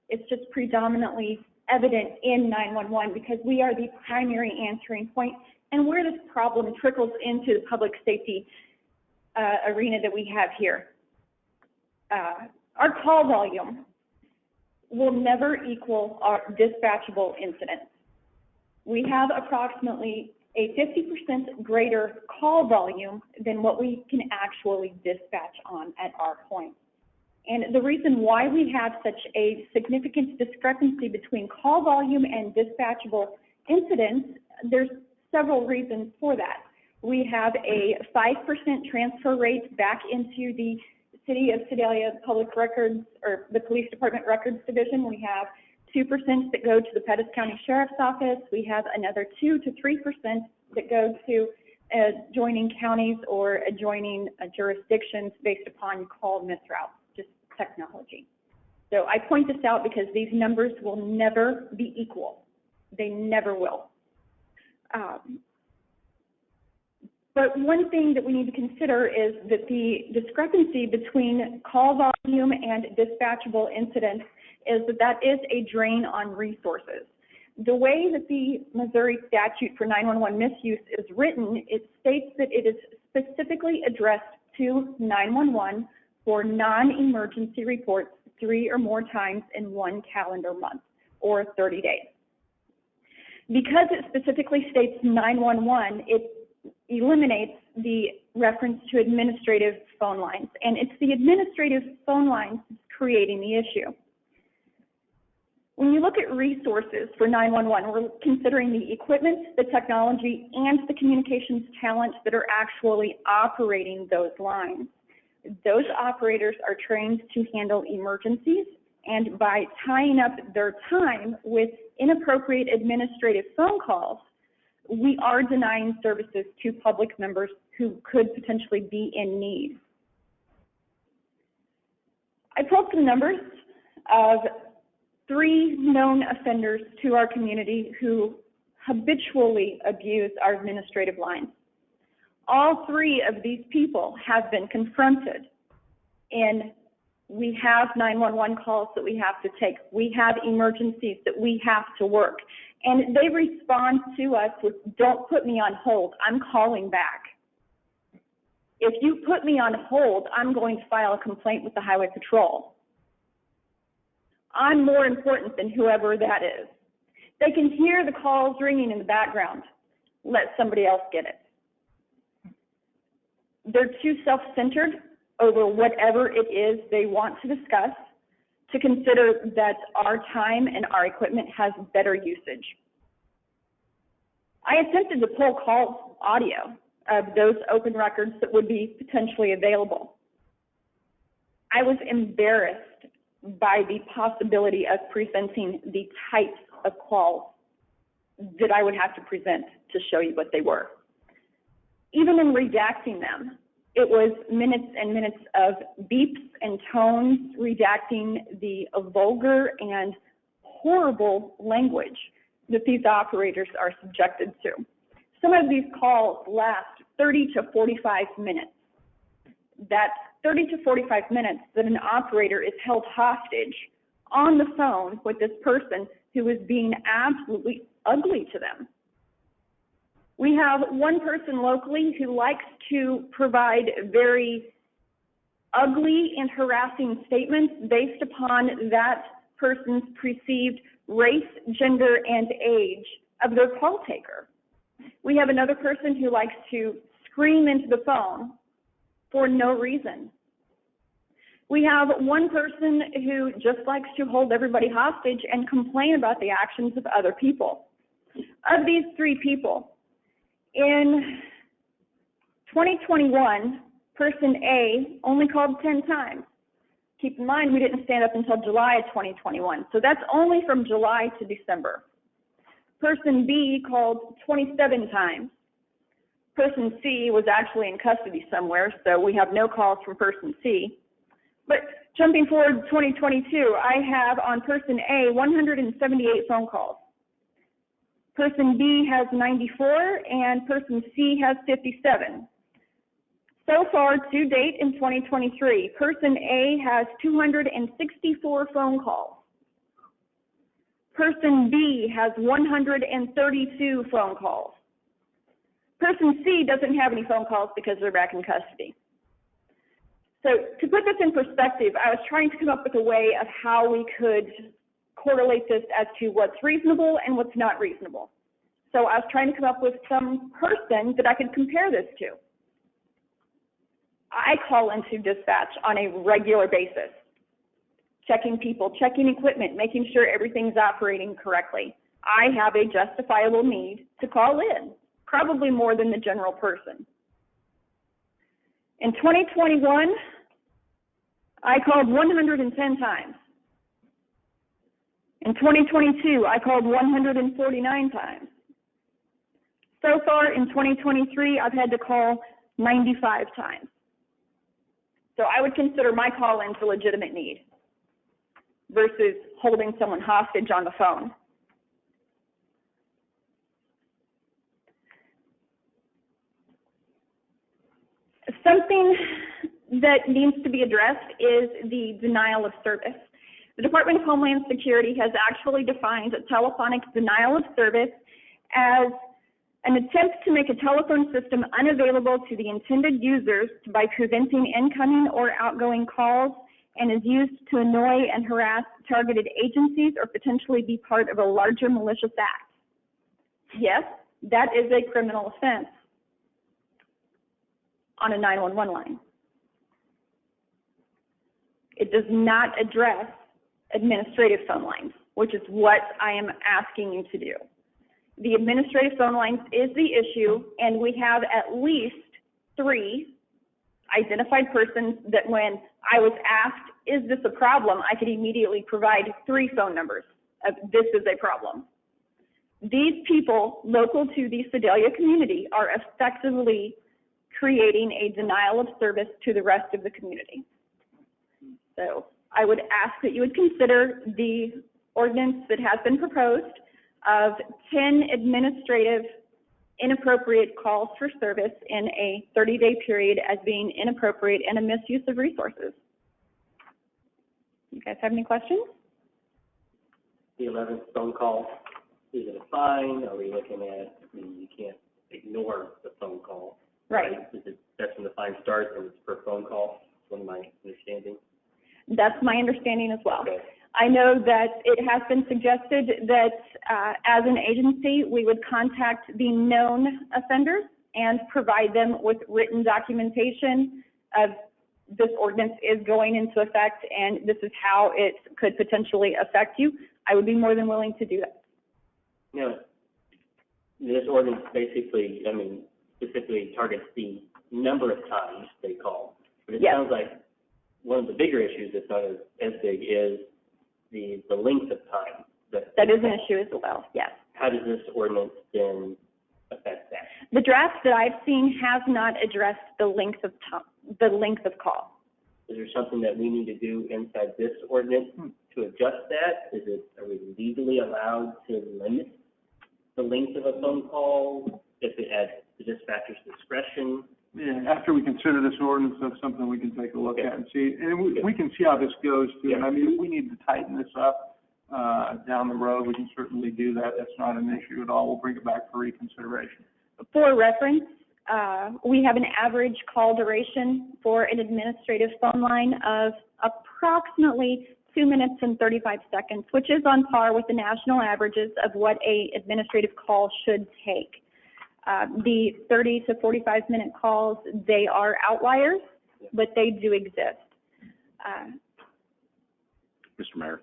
It's just predominantly evident in 911 because we are the primary answering point, and where this problem trickles into the public safety arena that we have here. Our call volume will never equal our dispatchable incidents. We have approximately a 50% greater call volume than what we can actually dispatch on at our point. And the reason why we have such a significant discrepancy between call volume and dispatchable incidents, there's several reasons for that. We have a 5% transfer rate back into the City of Sedalia Public Records, or the Police Department Records Division. We have 2% that go to the Pettis County Sheriff's Office. We have another 2 to 3% that go to adjoining counties or adjoining jurisdictions based upon call misroutes, just technology. So I point this out because these numbers will never be equal. They never will. But one thing that we need to consider is that the discrepancy between call volume and dispatchable incidents is that is a drain on resources. The way that the Missouri statute for 911 misuse is written, it states that it is specifically addressed to 911 for non-emergency reports 3 or more times in 1 calendar month or 30 days. Because it specifically states 911, it eliminates the reference to administrative phone lines, and it's the administrative phone lines that's creating the issue. When you look at resources for 911, we're considering the equipment, the technology, and the communications talent that are actually operating those lines. Those operators are trained to handle emergencies, and by tying up their time with inappropriate administrative phone calls, we are denying services to public members who could potentially be in need. I pulled some numbers of 3 known offenders to our community who habitually abuse our administrative lines. All 3 of these people have been confronted in we have 911 calls that we have to take. We have emergencies that we have to work. And they respond to us with, don't put me on hold, I'm calling back. If you put me on hold, I'm going to file a complaint with the Highway Patrol. I'm more important than whoever that is. They can hear the calls ringing in the background. Let somebody else get it. They're too self-centered over whatever it is they want to discuss to consider that our time and our equipment has better usage. I attempted to pull call audio of those open records that would be potentially available. I was embarrassed by the possibility of presenting the types of calls that I would have to present to show you what they were. Even in redacting them, it was minutes and minutes of beeps and tones, redacting the vulgar and horrible language that these operators are subjected to. Some of these calls last 30 to 45 minutes. That's 30 to 45 minutes that an operator is held hostage on the phone with this person who is being absolutely ugly to them. We have one person locally who likes to provide very ugly and harassing statements based upon that person's perceived race, gender, and age of their call taker. We have another person who likes to scream into the phone for no reason. We have one person who just likes to hold everybody hostage and complain about the actions of other people. Of these three people, in 2021, person A only called 10 times. Keep in mind, we didn't stand up until July of 2021, so that's only from July to December. Person B called 27 times. Person C was actually in custody somewhere, so we have no calls from person C. But jumping forward to 2022, I have on person A 178 phone calls. Person B has 94 and person C has 57. So far to date in 2023, person A has 264 phone calls. Person B has 132 phone calls. Person C doesn't have any phone calls because they're back in custody. So to put this in perspective, I was trying to come up with a way of how we could correlate this as to what's reasonable and what's not reasonable. So I was trying to come up with some person that I could compare this to. I call into dispatch on a regular basis, checking people, checking equipment, making sure everything's operating correctly. I have a justifiable need to call in, probably more than the general person. In 2021, I called 110 times. In 2022, I called 149 times. So far in 2023, I've had to call 95 times. So I would consider my call-ins a legitimate need versus holding someone hostage on the phone. Something that needs to be addressed is the denial of service. The Department of Homeland Security has actually defined telephonic denial of service as an attempt to make a telephone system unavailable to the intended users by preventing incoming or outgoing calls, and is used to annoy and harass targeted agencies or potentially be part of a larger malicious act. Yes, that is a criminal offense on a 911 line. It does not address administrative phone lines, which is what I am asking you to do. The administrative phone lines is the issue, and we have at least 3 identified persons that when I was asked, is this a problem, I could immediately provide 3 phone numbers of this is a problem. These people local to the Sedalia community are effectively creating a denial of service to the rest of the community. So I would ask that you would consider the ordinance that has been proposed of 10 administrative inappropriate calls for service in a 30-day period as being inappropriate and a misuse of resources. You guys have any questions? The 11th phone call, is it a fine? Are we looking at, you can't ignore the phone call? Right. Is it, that's when the fine starts and it's per phone call? That's my understanding. That's my understanding as well. Okay. I know that it has been suggested that as an agency, we would contact the known offenders and provide them with written documentation of this ordinance is going into effect and this is how it could potentially affect you. I would be more than willing to do that. Yeah. This ordinance basically, specifically targets the number of times they call. But it sounds like one of the bigger issues that's not as big is the length of time. That is an issue as well, yes. how does this ordinance then affect that? The draft that I've seen has not addressed the length of call. Is there something that we need to do inside this ordinance to adjust that? Are we legally allowed to limit the length of a phone call if it at the dispatcher's discretion? Yeah, after we consider this ordinance, that's something we can take a look at and see, and we can see how this goes too. And I mean, if we need to tighten this up, down the road, we can certainly do that. That's not an issue at all. We'll bring it back for reconsideration. For reference, we have an average call duration for an administrative phone line of approximately 2 minutes and 35 seconds, which is on par with the national averages of what a administrative call should take. The 30 to 45-minute calls, they are outliers, but they do exist. Mr. Mayor,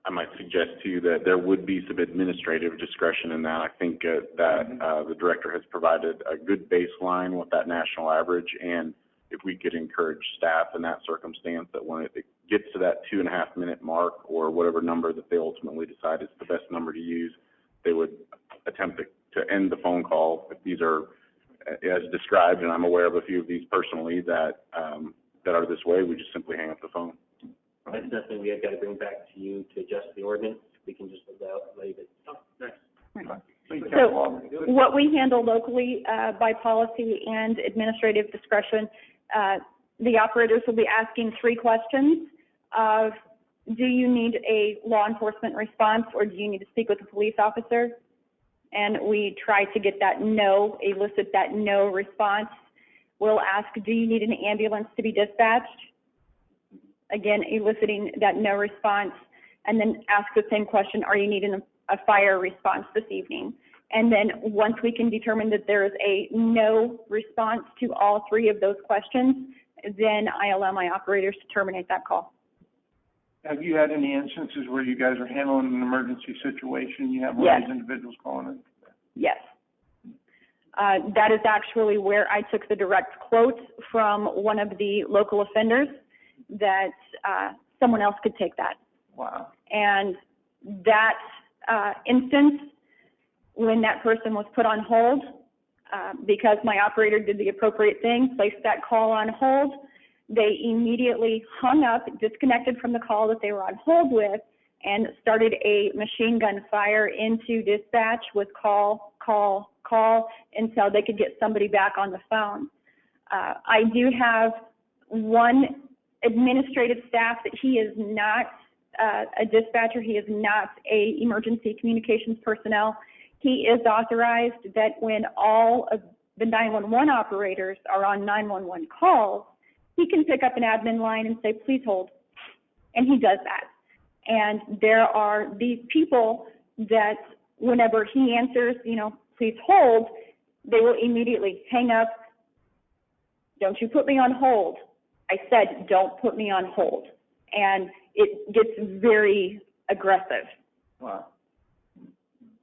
I might suggest to you that there would be some administrative discretion in that. I think that the director has provided a good baseline with that national average, and if we could encourage staff in that circumstance that when it gets to that 2.5-minute mark or whatever number that they ultimately decide is the best number to use, they would attempt to end the phone call. If these are as described, and I'm aware of a few of these personally that are this way, we just simply hang up the phone. That's nothing we have got to bring back to you to adjust the ordinance. We can just leave it. Oh, nice. So what we handle locally by policy and administrative discretion, the operators will be asking 3 questions of, do you need a law enforcement response or do you need to speak with a police officer? And we try to get that no, elicit that no response. We'll ask, do you need an ambulance to be dispatched? Again, eliciting that no response. And then ask the same question, are you needing a fire response this evening? And then once we can determine that there is a no response to all 3 of those questions, then I allow my operators to terminate that call. Have you had any instances where you guys are handling an emergency situation, you have one of these individuals calling in? Yes. That is actually where I took the direct quote from one of the local offenders that someone else could take that. Wow. And that instance, when that person was put on hold, because my operator did the appropriate thing, placed that call on hold, they immediately hung up, disconnected from the call that they were on hold with, and started a machine gun fire into dispatch with call until they could get somebody back on the phone. I do have one administrative staff that he is not a dispatcher. He is not a emergency communications personnel. He is authorized that when all of the 911 operators are on 911 calls, he can pick up an admin line and say, please hold. And he does that. And there are these people that whenever he answers, please hold, they will immediately hang up. Don't you put me on hold. I said, don't put me on hold. And it gets very aggressive. Wow.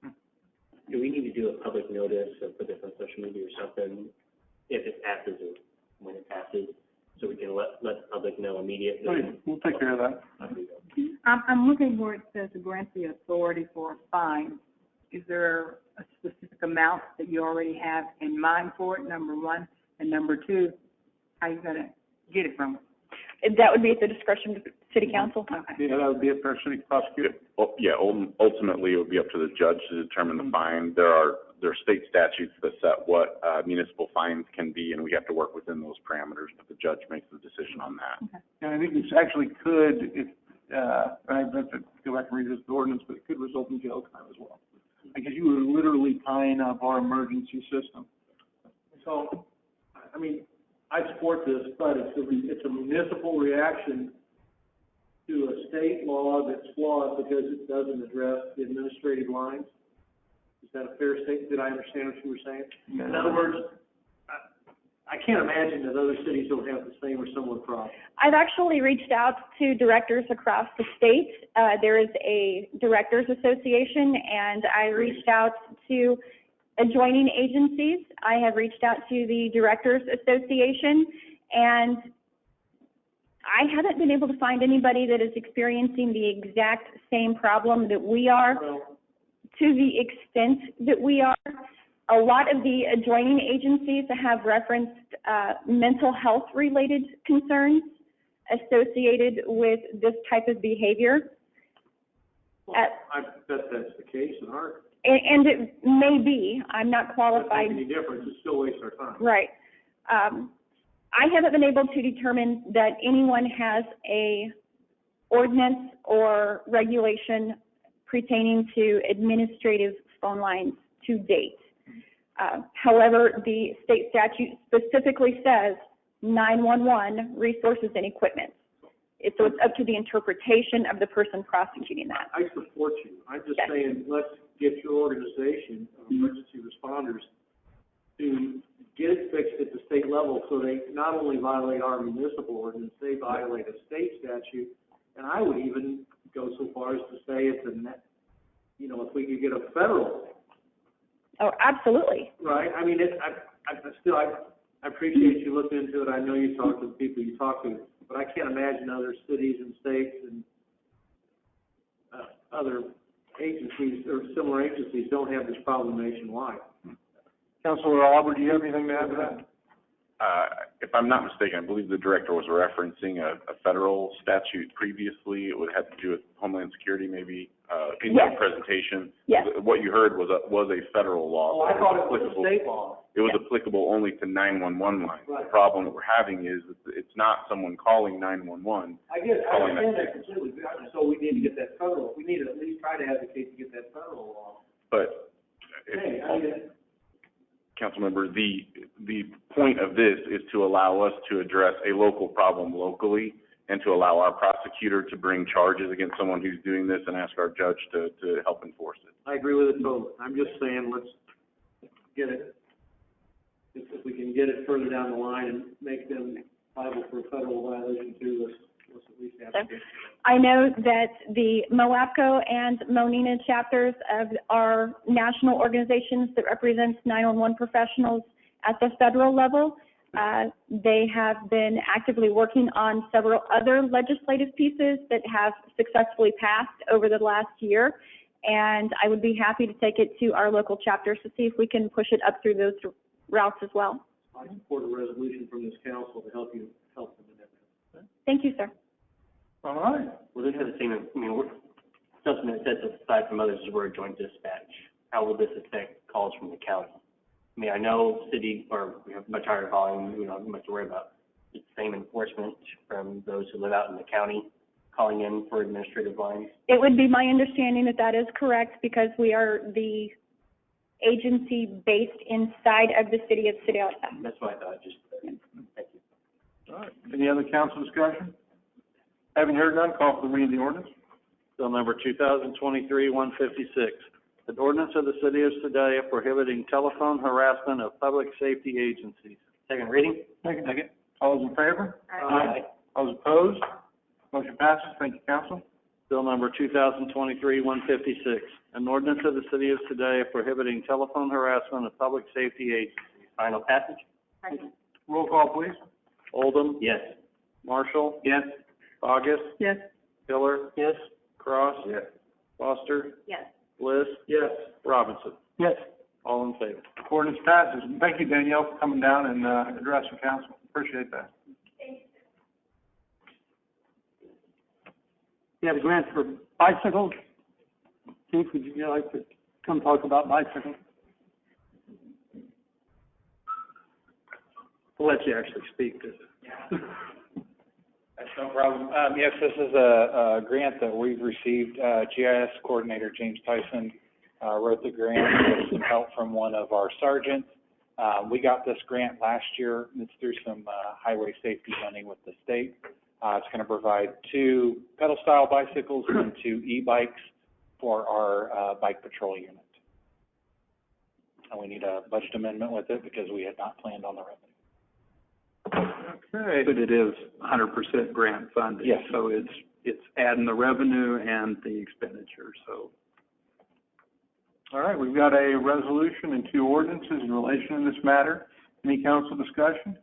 Do we need to do a public notice or put this on social media or something if it passes or when it passes, so we can let the public know immediately? Okay, we'll take care of that. I'm looking where it says to grant the authority for a fine. Is there a specific amount that you already have in mind for it, number one? And number two, how are you going to get it from it? That would be at the discretion of the city council. Yeah, that would be a fair city prosecutor. Yeah, ultimately, it would be up to the judge to determine the fine. There are state statutes that set what municipal fines can be, and we have to work within those parameters, but the judge makes the decision on that. Okay. And I think this actually could, if, I have to go back and read this ordinance, but it could result in jail time as well. Because you are literally tying up our emergency system. So, I mean, I support this, but it's a municipal reaction to a state law that's flawed because it doesn't address the administrative lines. Is that a fair statement? Did I understand what you were saying? No. In other words, I can't imagine that other cities don't have the same or similar problem. I've actually reached out to directors across the state. There is a directors association, and I reached out to adjoining agencies. I have reached out to the directors association, and I haven't been able to find anybody that is experiencing the exact same problem that we are to the extent that we are. A lot of the adjoining agencies have referenced mental health related concerns associated with this type of behavior. I bet that's the case in our, And it may be, I'm not qualified. doesn't make any difference, it still wastes our time. Right. I haven't been able to determine that anyone has a ordinance or regulation pertaining to administrative phone lines to date. However, the state statute specifically says 911 resources and equipment. So it's up to the interpretation of the person prosecuting that. I support you. I'm just Okay. saying, let's get your organization of emergency responders to get it fixed at the state level so they not only violate our municipal ordinance, they violate a state statute. And I would even go so far as to say it's if we could get a federal. Oh, absolutely. Right? I mean, I appreciate you looking into it. I know you talk to the people you talk to, but I can't imagine other cities and states and other agencies or similar agencies don't have this problem nationwide. Councilor Albert, do you have anything to add to that? If I'm not mistaken, I believe the director was referencing a federal statute previously. It would have to do with Homeland Security, maybe, in your presentation. Yes. What you heard was a federal law. Oh, I thought it was a state law. It was applicable only to 911 lines. Right. The problem that we're having is that it's not someone calling 911. I understand that completely, so we need to get that federal, we need to at least try to advocate to get that federal law. But, Hey, I mean, Councilmember, the point of this is to allow us to address a local problem locally and to allow our prosecutor to bring charges against someone who's doing this and ask our judge to help enforce it. I agree with it totally. I'm just saying, let's get it, if we can get it further down the line and make them liable for a federal violation too, let's at least advocate. I know that the MOAPCO and MONINA chapters of our national organizations that represents 911 professionals at the federal level, they have been actively working on several other legislative pieces that have successfully passed over the last year. And I would be happy to take it to our local chapters to see if we can push it up through those routes as well. I support a resolution from this council to help them in that. Thank you, sir. All right. Well, this is the same, something that sets us aside from others is we're a joint dispatch. How will this affect calls from the county? I know city, or we have much higher volume, we don't have much to worry about. It's the same enforcement from those who live out in the county calling in for administrative lines. It would be my understanding that that is correct because we are the agency based inside of the city of Sedalia. That's what I thought, thank you. All right. Any other council discussion? Having heard none, call for the reading of the ordinance. Bill number 2023-156, an ordinance of the city of Sedalia prohibiting telephone harassment of public safety agencies. Second reading? Second. All those in favor? Aye. All those opposed? Motion passes. Thank you, council. Bill number 2023-156, an ordinance of the city of Sedalia prohibiting telephone harassment of public safety agencies. Final passage? Roll call, please. Oldham. Yes. Marshall. Yes. August. Yes. Hiller. Yes. Cross. Yes. Foster. Yes. Bliss. Yes. Robinson. Yes. All in favor. Ordinance passes. And thank you, Danielle, for coming down and addressing council. Appreciate that. You have a grant for bicycles. Chief, would you like to come talk about bicycles? I'll let you actually speak to it. That's no problem. Yes, this is a grant that we've received. GIS coordinator James Tyson wrote the grant with some help from one of our sergeants. We got this grant last year. It's through some highway safety funding with the state. It's going to provide 2 pedal-style bicycles and 2 e-bikes for our bike patrol unit. And we need a budget amendment with it because we had not planned on the revenue. Okay. But it is 100% grant funded. Yes. So it's adding the revenue and the expenditure, so. All right, we've got a resolution and 2 ordinances in relation to this matter. Any council discussion?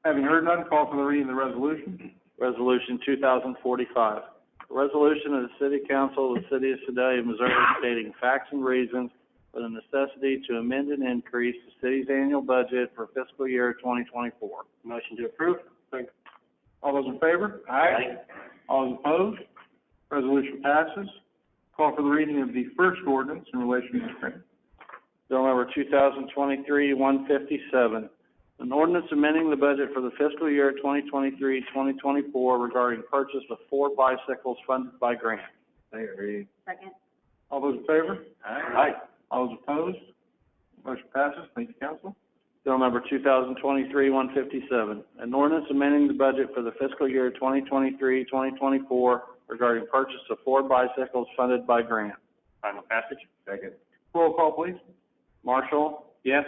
Having heard none, call for the reading of the resolution. Resolution 2045, A resolution of the City Council of the City of Sedalia, Missouri, stating facts and reasons for the necessity to amend and increase the city's annual budget for fiscal year 2024. Motion to approve. Second. All those in favor? Aye. All those opposed? Resolution passes. Call for the reading of the first ordinance in relation to this grant. Bill number 2023-157, an ordinance amending the budget for the fiscal year 2023-2024 regarding purchase of 4 bicycles funded by grant. Second reading. Second. All those in favor? Aye. All those opposed? Motion passes. Thank you, council. Bill number 2023-157, an ordinance amending the budget for the fiscal year 2023-2024 regarding purchase of 4 bicycles funded by grant. Final passage. Second. Roll call, please. Marshall? Yes.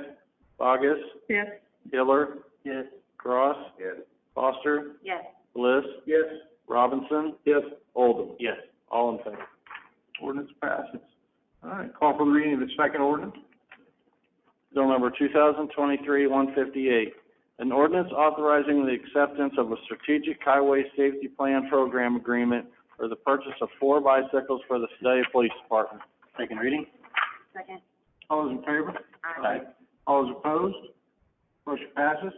Bogus? Yes. Hiller? Yes. Cross? Yes. Foster? Yes. Bliss? Yes. Robinson? Yes. Oldham? Yes. All in favor? Ordinance passes. All right, call for the reading of the second ordinance. Bill number 2023-158, an ordinance authorizing the acceptance of a strategic highway safety plan program agreement for the purchase of 4 bicycles for the Sedalia Police Department. Second reading. Second. All those in favor? Aye. All those opposed? Motion passes.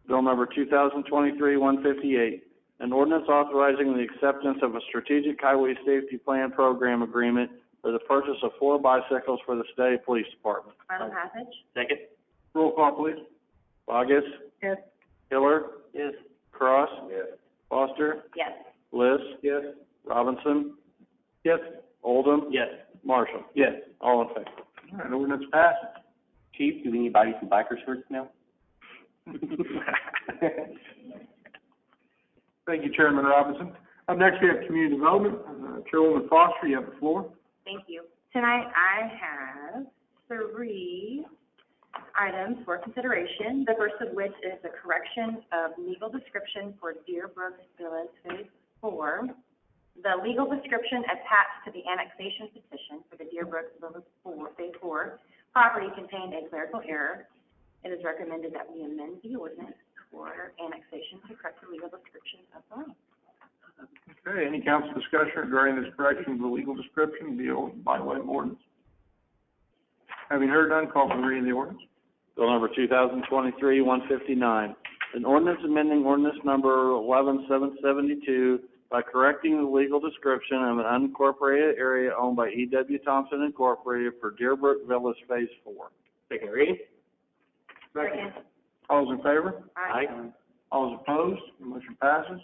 Bill number 2023-158, an ordinance authorizing the acceptance of a strategic highway safety plan program agreement for the purchase of 4 bicycles for the Sedalia Police Department. Final passage. Second. Roll call, please. Bogus? Yes. Hiller? Yes. Cross? Yes. Foster? Yes. Bliss? Yes. Robinson? Yes. Oldham? Yes. Marshall? Yes. All in favor? All right, ordinance passes. Chief, do we need to buy you some biker shirts now? Thank you, Chairman Robinson. Up next, we have community development. Chairwoman Foster, you have the floor. Thank you. Tonight, I have 3 items for consideration. The first of which is the correction of legal description for Deerbrook Villas Phase 4. The legal description attached to the annexation petition for the Deerbrook Villas Phase 4 property contained a clerical error. It is recommended that we amend the ordinance for annexation to correct the legal description of the land. Okay, any council discussion regarding this correction of the legal description by way of ordinance? Having heard none, call for the reading of the ordinance. Bill number 2023-159, an ordinance amending ordinance number 11772 by correcting the legal description of an unincorporated area owned by E.W. Thompson Incorporated for Deerbrook Villas Phase 4. Second reading. Second. All those in favor? Aye. All those opposed? Motion passes.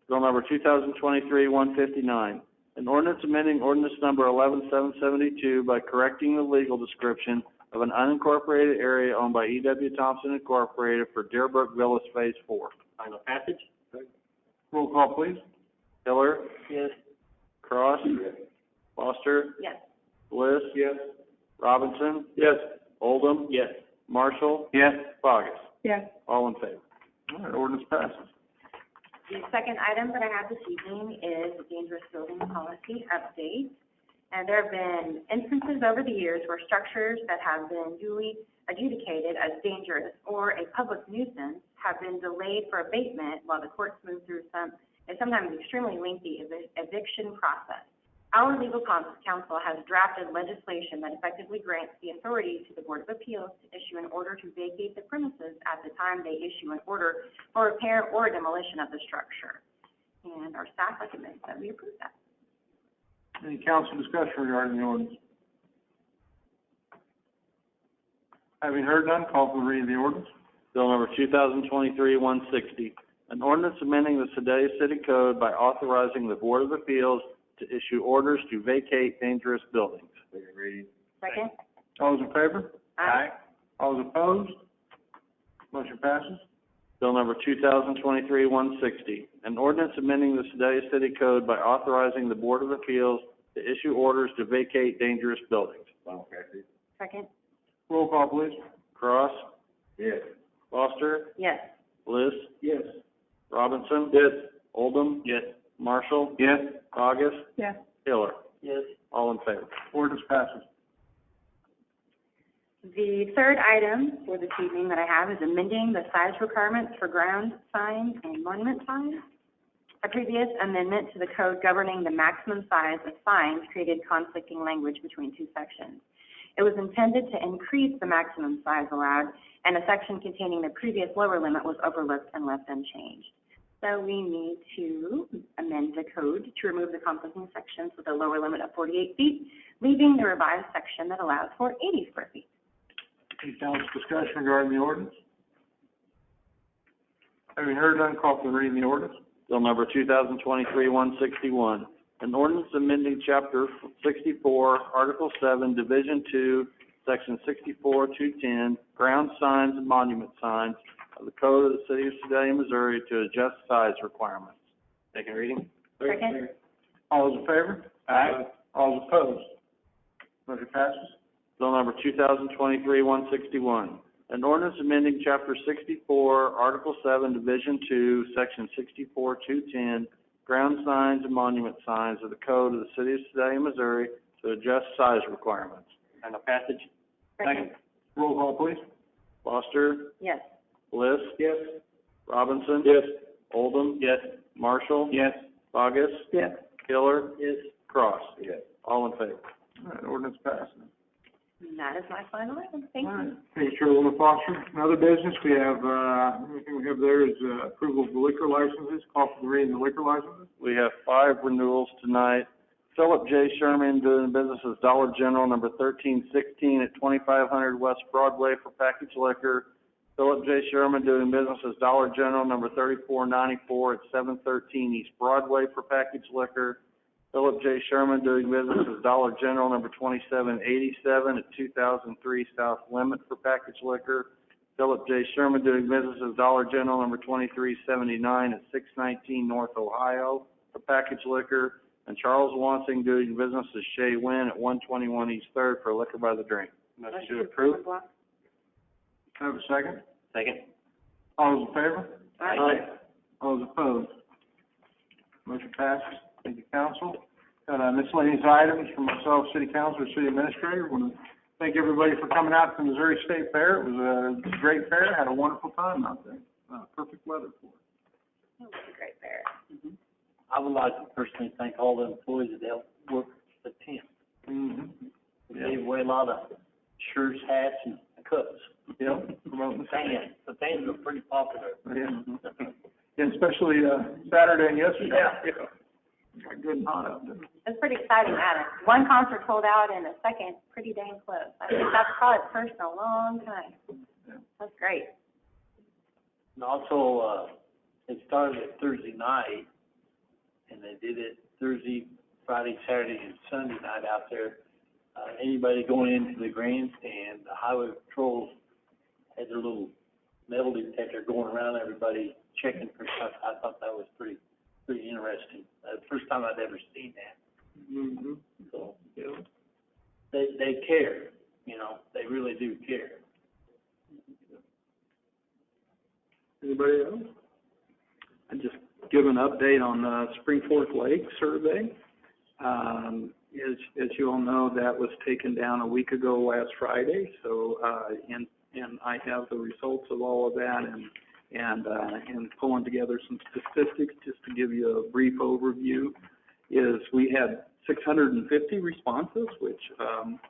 Bill number 2023-159, an ordinance amending ordinance number 11772 by correcting the legal description of an unincorporated area owned by E.W. Thompson Incorporated for Deerbrook Villas Phase 4. Final passage. Roll call, please. Hiller? Yes. Cross? Foster? Yes. Bliss? Yes. Robinson? Yes. Oldham? Yes. Marshall? Yes. Bogus? Yes. All in favor? All right, ordinance passes. The second item that I have this evening is the dangerous building policy update. And there have been instances over the years where structures that have been duly adjudicated as dangerous or a public nuisance have been delayed for abatement while the courts move through sometimes extremely lengthy eviction process. Our legal counsel has drafted legislation that effectively grants the authority to the Board of Appeals to issue an order to vacate the premises at the time they issue an order for repair or demolition of the structure. And our staff recommends that we approve that. Any council discussion regarding the ordinance? Having heard none, call for the reading of the ordinance. Bill number 2023-160, an ordinance amending the Sedalia City Code by authorizing the Board of Appeals to issue orders to vacate dangerous buildings. Second reading. Second. All those in favor? Aye. All those opposed? Motion passes. Bill number 2023-160, an ordinance amending the Sedalia City Code by authorizing the Board of Appeals to issue orders to vacate dangerous buildings. Final passage. Second. Roll call, please. Cross? Yes. Foster? Yes. Bliss? Yes. Robinson? Yes. Oldham? Yes. Marshall? Yes. August? Yes. Hiller? Yes. All in favor? Ordinance passes. The third item for this evening that I have is amending the size requirements for ground signs and monument signs. A previous amendment to the code governing the maximum size of fines created conflicting language between two sections. It was intended to increase the maximum size allowed, and a section containing the previous lower limit was overlooked and left unchanged. So we need to amend the code to remove the conflicting sections with a lower limit of 48 feet, leaving the revised section that allows for 80 square feet. Any council discussion regarding the ordinance? Having heard none, call for the reading of the ordinance. Bill number 2023-161, an ordinance amending Chapter 64, Article 7, Division 2, Section 64-210, ground signs and monument signs of the Code of the City of Sedalia, Missouri to adjust size requirements. Second reading. Second. All those in favor? Aye. All those opposed? Motion passes. Bill number 2023-161, an ordinance amending Chapter 64, Article 7, Division 2, Section 64-210, ground signs and monument signs of the Code of the City of Sedalia, Missouri to adjust size requirements. Final passage. Second. Roll call, please. Foster, Yes. Bliss, Yes. Robinson, Yes. Oldham, Yes. Marshall, Yes. Bogus, Yes. Killer, Yes. Cross. Yes. All in favor. All right, ordinance passes. And that is my final item. Thank you. Thank you, Chairwoman Foster. In other business, we have, everything we have there is, approval of the liquor licenses. Call for the reading of the liquor licenses. We have 5 renewals tonight. Philip J. Sherman doing business as Dollar General, number 1316 at 2500 West Broadway for packaged liquor. Philip J. Sherman doing business as Dollar General, number 3494 at 713 East Broadway for packaged liquor. Philip J. Sherman doing business as Dollar General, number 2787 at 2003 South Limit for packaged liquor. Philip J. Sherman doing business as Dollar General, number 2379 at 619 North Ohio for packaged liquor. And Charles Wansing doing business as Shea Wynn at 121 East Third for liquor by the drink. Motion to approve. Have a second? Second. All those in favor? Aye. All those opposed? Motion passes. Thank you, council. Got miscellaneous items from myself, city councilor, city administrator. Want to thank everybody for coming out to the Missouri State Fair. It was a great fair. Had a wonderful time out there. Perfect weather for it. It was a great fair. I would like to personally thank all the employees that helped work the tent. Mm-hmm. We gave away a lot of shirts, hats, and cups. Yep. Promoting the Fans, the fans were pretty popular. Yeah. Yeah, especially Saturday and yesterday. Yeah. Got good and hot out there. It's pretty exciting, Adam. One concert sold out and the second pretty dang close. I think that's probably the first in a long time. That's great. And also, it started at Thursday night, and they did it Thursday, Friday, Saturday, and Sunday night out there. Anybody going into the grandstand, the highway patrols had their little metal detector going around everybody checking for stuff. I thought that was pretty interesting. The first time I'd ever seen that. Mm-hmm. So, they care, they really do care. Anybody else? I just give an update on the Spring Fork Lake survey. As you all know, that was taken down a week ago last Friday. So, and I have the results of all of that and pulling together some statistics just to give you a brief overview. Is we had 650 responses, which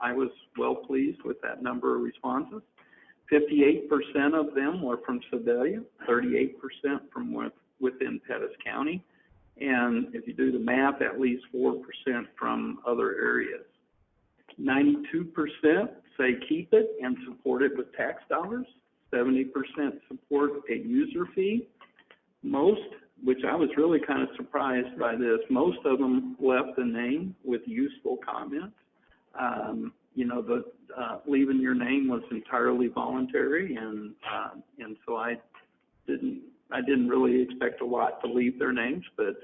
I was well pleased with that number of responses. 58% of them were from Sedalia, 38% from within Pettis County, and if you do the math, at least 4% from other areas. 92% say keep it and support it with tax dollars. 70% support a user fee. Most, which I was really kind of surprised by this, most of them left the name with useful comments. Leaving your name was entirely voluntary, and so I didn't really expect a lot to leave their names, but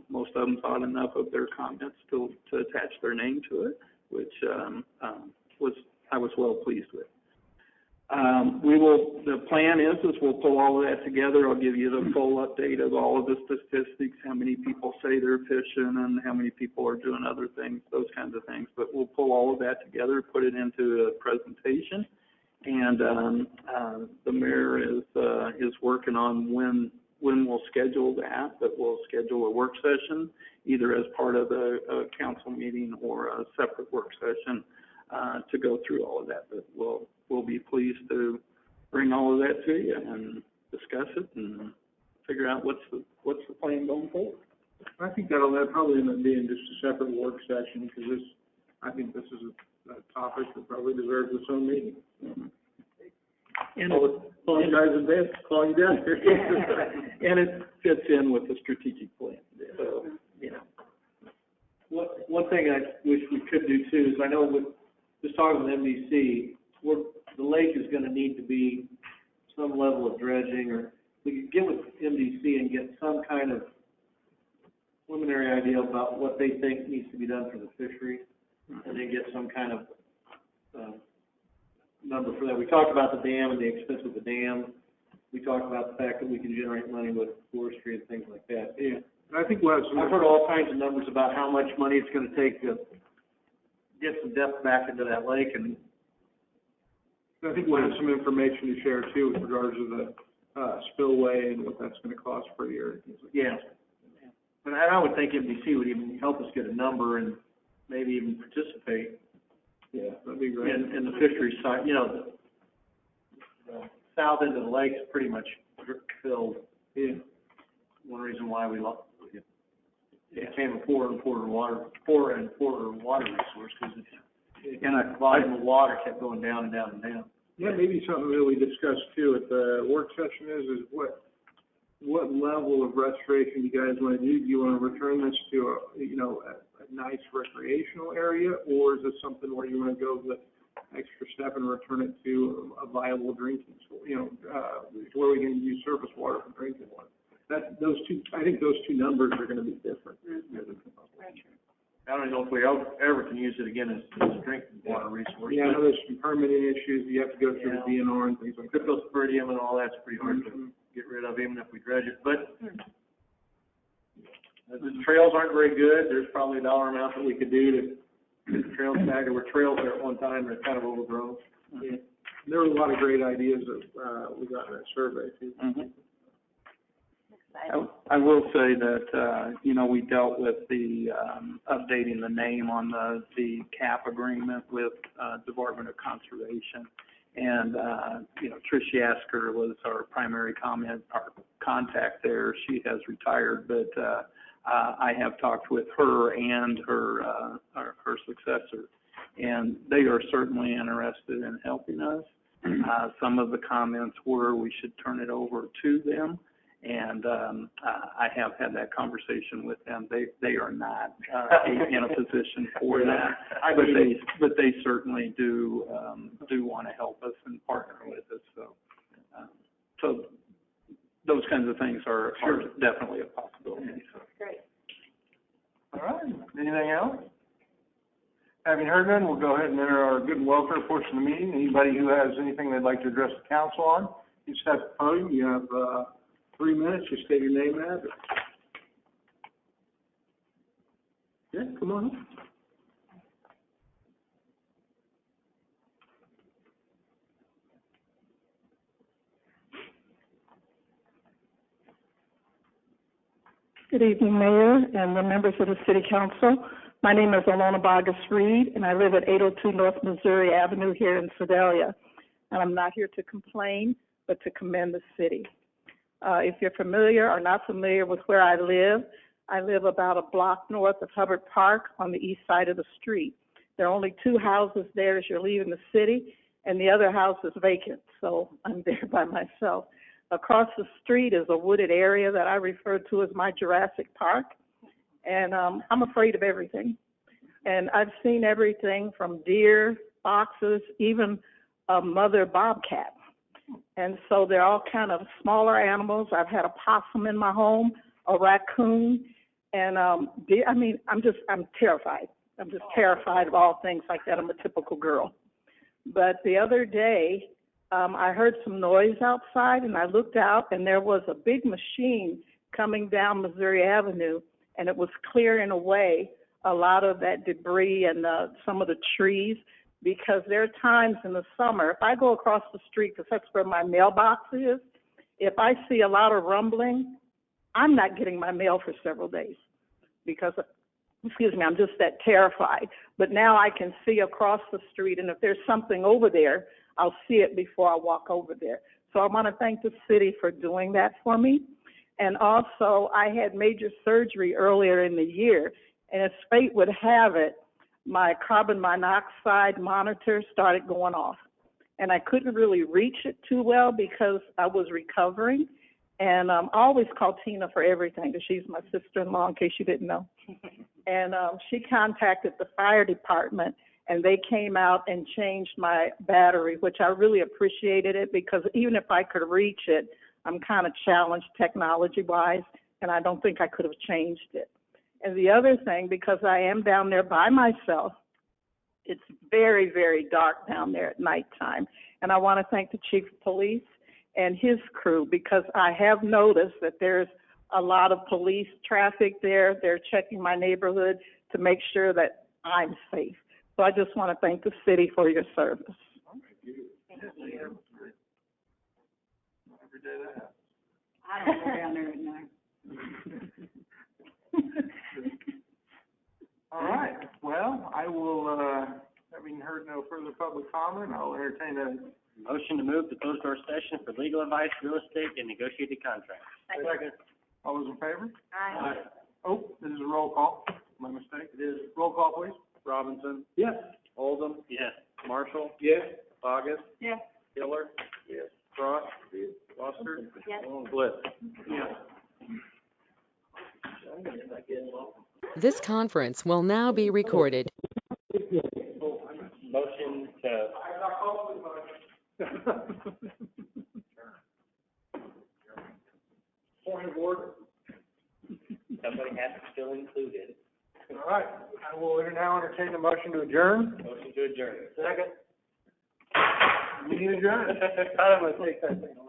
most of them thought enough of their comments to attach their name to it, which I was well pleased with. The plan is we'll pull all of that together. I'll give you the full update of all of the statistics, how many people say they're fishing and how many people are doing other things, those kinds of things. But we'll pull all of that together, put it into a presentation, and the mayor is working on when when we'll schedule that, but we'll schedule a work session, either as part of a council meeting or a separate work session, to go through all of that. But we'll be pleased to bring all of that to you and discuss it and figure out what's the plan going forward. I think that'll probably end up being just a separate work session, because I think this is a topic that probably deserves its own meeting. And Call you guys in bed, call you down here. And it fits in with the strategic plan, so, you know. One thing I wish we could do too is, I know with, just talking with MDC, the lake is gonna need to be some level of dredging, or we could get with MDC and get some kind of preliminary idea about what they think needs to be done for the fishery, and then get some kind of, number for that. We talked about the dam and the expense of the dam. We talked about the fact that we can generate money with forestry and things like that. Yeah. I think I've heard all kinds of numbers about how much money it's gonna take to get some depth back into that lake, and I think we'll have some information to share too with regards to the spillway and what that's gonna cost per year and things like that. Yeah. And I would think MDC would even help us get a number and maybe even participate. Yeah, that'd be great. In the fishery side, you know, the south end of the lake's pretty much filled. Yeah. One reason why we lost, it became a poorer and poorer water resource, because the volume of water kept going down and down and down. Yeah, maybe something that we discussed too at the work session is what level of restoration you guys want to do? Do you want to return this to a nice recreational area, or is this something where you want to go the extra step and return it to a viable drinking source, where we can use surface water for drinking water? I think those two numbers are going to be different. I don't know if we ever can use it again as a drinking water resource. Yeah, I know there's some permitting issues. You have to go through the DNR and things like that. Cryptosporidium and all that's pretty hard to get rid of, even if we dredge it. But the trails aren't very good. There's probably a dollar amount that we could do to get the trails back. There were trails there at one time that are kind of overgrown. Yeah. There were a lot of great ideas that we got in that survey too. I will say that, we dealt with the, updating the name on the CAP agreement with, Department of Conservation. And, Trish Yasker was our primary contact there. She has retired, but, I have talked with her and her successor, and they are certainly interested in helping us. Some of the comments were we should turn it over to them. And I have had that conversation with them. They are not in a position for that, but they certainly do want to help us and partner with us. So those kinds of things are definitely a possibility. So. Great. All right. Anything else? Having heard none, we'll go ahead and enter our good and welfare portion of the meeting. Anybody who has anything they'd like to address the council on, you step to the podium. You have 3 minutes, just state your name and address. Yeah, come on. Good evening, Mayor and the members of the City Council. My name is Alona Bogus Reed, and I live at 802 North Missouri Avenue here in Sedalia. And I'm not here to complain, but to commend the city. If you're familiar or not familiar with where I live about a block north of Hubbard Park on the east side of the street. There are only 2 houses there as you're leaving the city, and the other house is vacant, so I'm there by myself. Across the street is a wooded area that I refer to as my Jurassic Park, and I'm afraid of everything. And I've seen everything from deer, foxes, even a mother bobcat. And so they're all kind of smaller animals. I've had a possum in my home, a raccoon, and I'm terrified. I'm just terrified of all things like that. I'm a typical girl. But the other day, I heard some noise outside, and I looked out, and there was a big machine coming down Missouri Avenue, and it was clearing away a lot of that debris and some of the trees, because there are times in the summer, if I go across the street, because that's where my mailbox is, if I see a lot of rumbling, I'm not getting my mail for several days because, excuse me, I'm just that terrified. But now I can see across the street, and if there's something over there, I'll see it before I walk over there. So I want to thank the city for doing that for me. And also, I had major surgery earlier in the year, and as fate would have it, my carbon monoxide monitor started going off. And I couldn't really reach it too well because I was recovering. And I always call Tina for everything, because she's my sister-in-law, in case you didn't know. And she contacted the fire department, and they came out and changed my battery, which I really appreciated it, because even if I could reach it, I'm kind of challenged technology-wise, and I don't think I could have changed it. And the other thing, because I am down there by myself, it's very, very dark down there at nighttime. And I want to thank the chief of police and his crew, because I have noticed that there's a lot of police traffic there. They're checking my neighborhood to make sure that I'm safe. So I just want to thank the city for your service. Thank you. Every day that happens. I don't go down there at night. All right, well, I will, having heard no further public comment, I'll entertain a Motion to move to closed door session for legal advice, real estate, and negotiated contracts. second. All those in favor? Aye. Oh, this is a roll call. My mistake. It is. Roll call, please. Robinson, Yes. Oldham, Yes. Marshall, Yes. Bogus, Yes. Hiller. Yes. Frost. Foster. Yes. Bliss. Yes. This conference will now be recorded. Motion to, Point of order. somebody has to still included. All right, I will now entertain a motion to adjourn. Motion to adjourn. Second. Meeting adjourned. I don't want to take that thing away.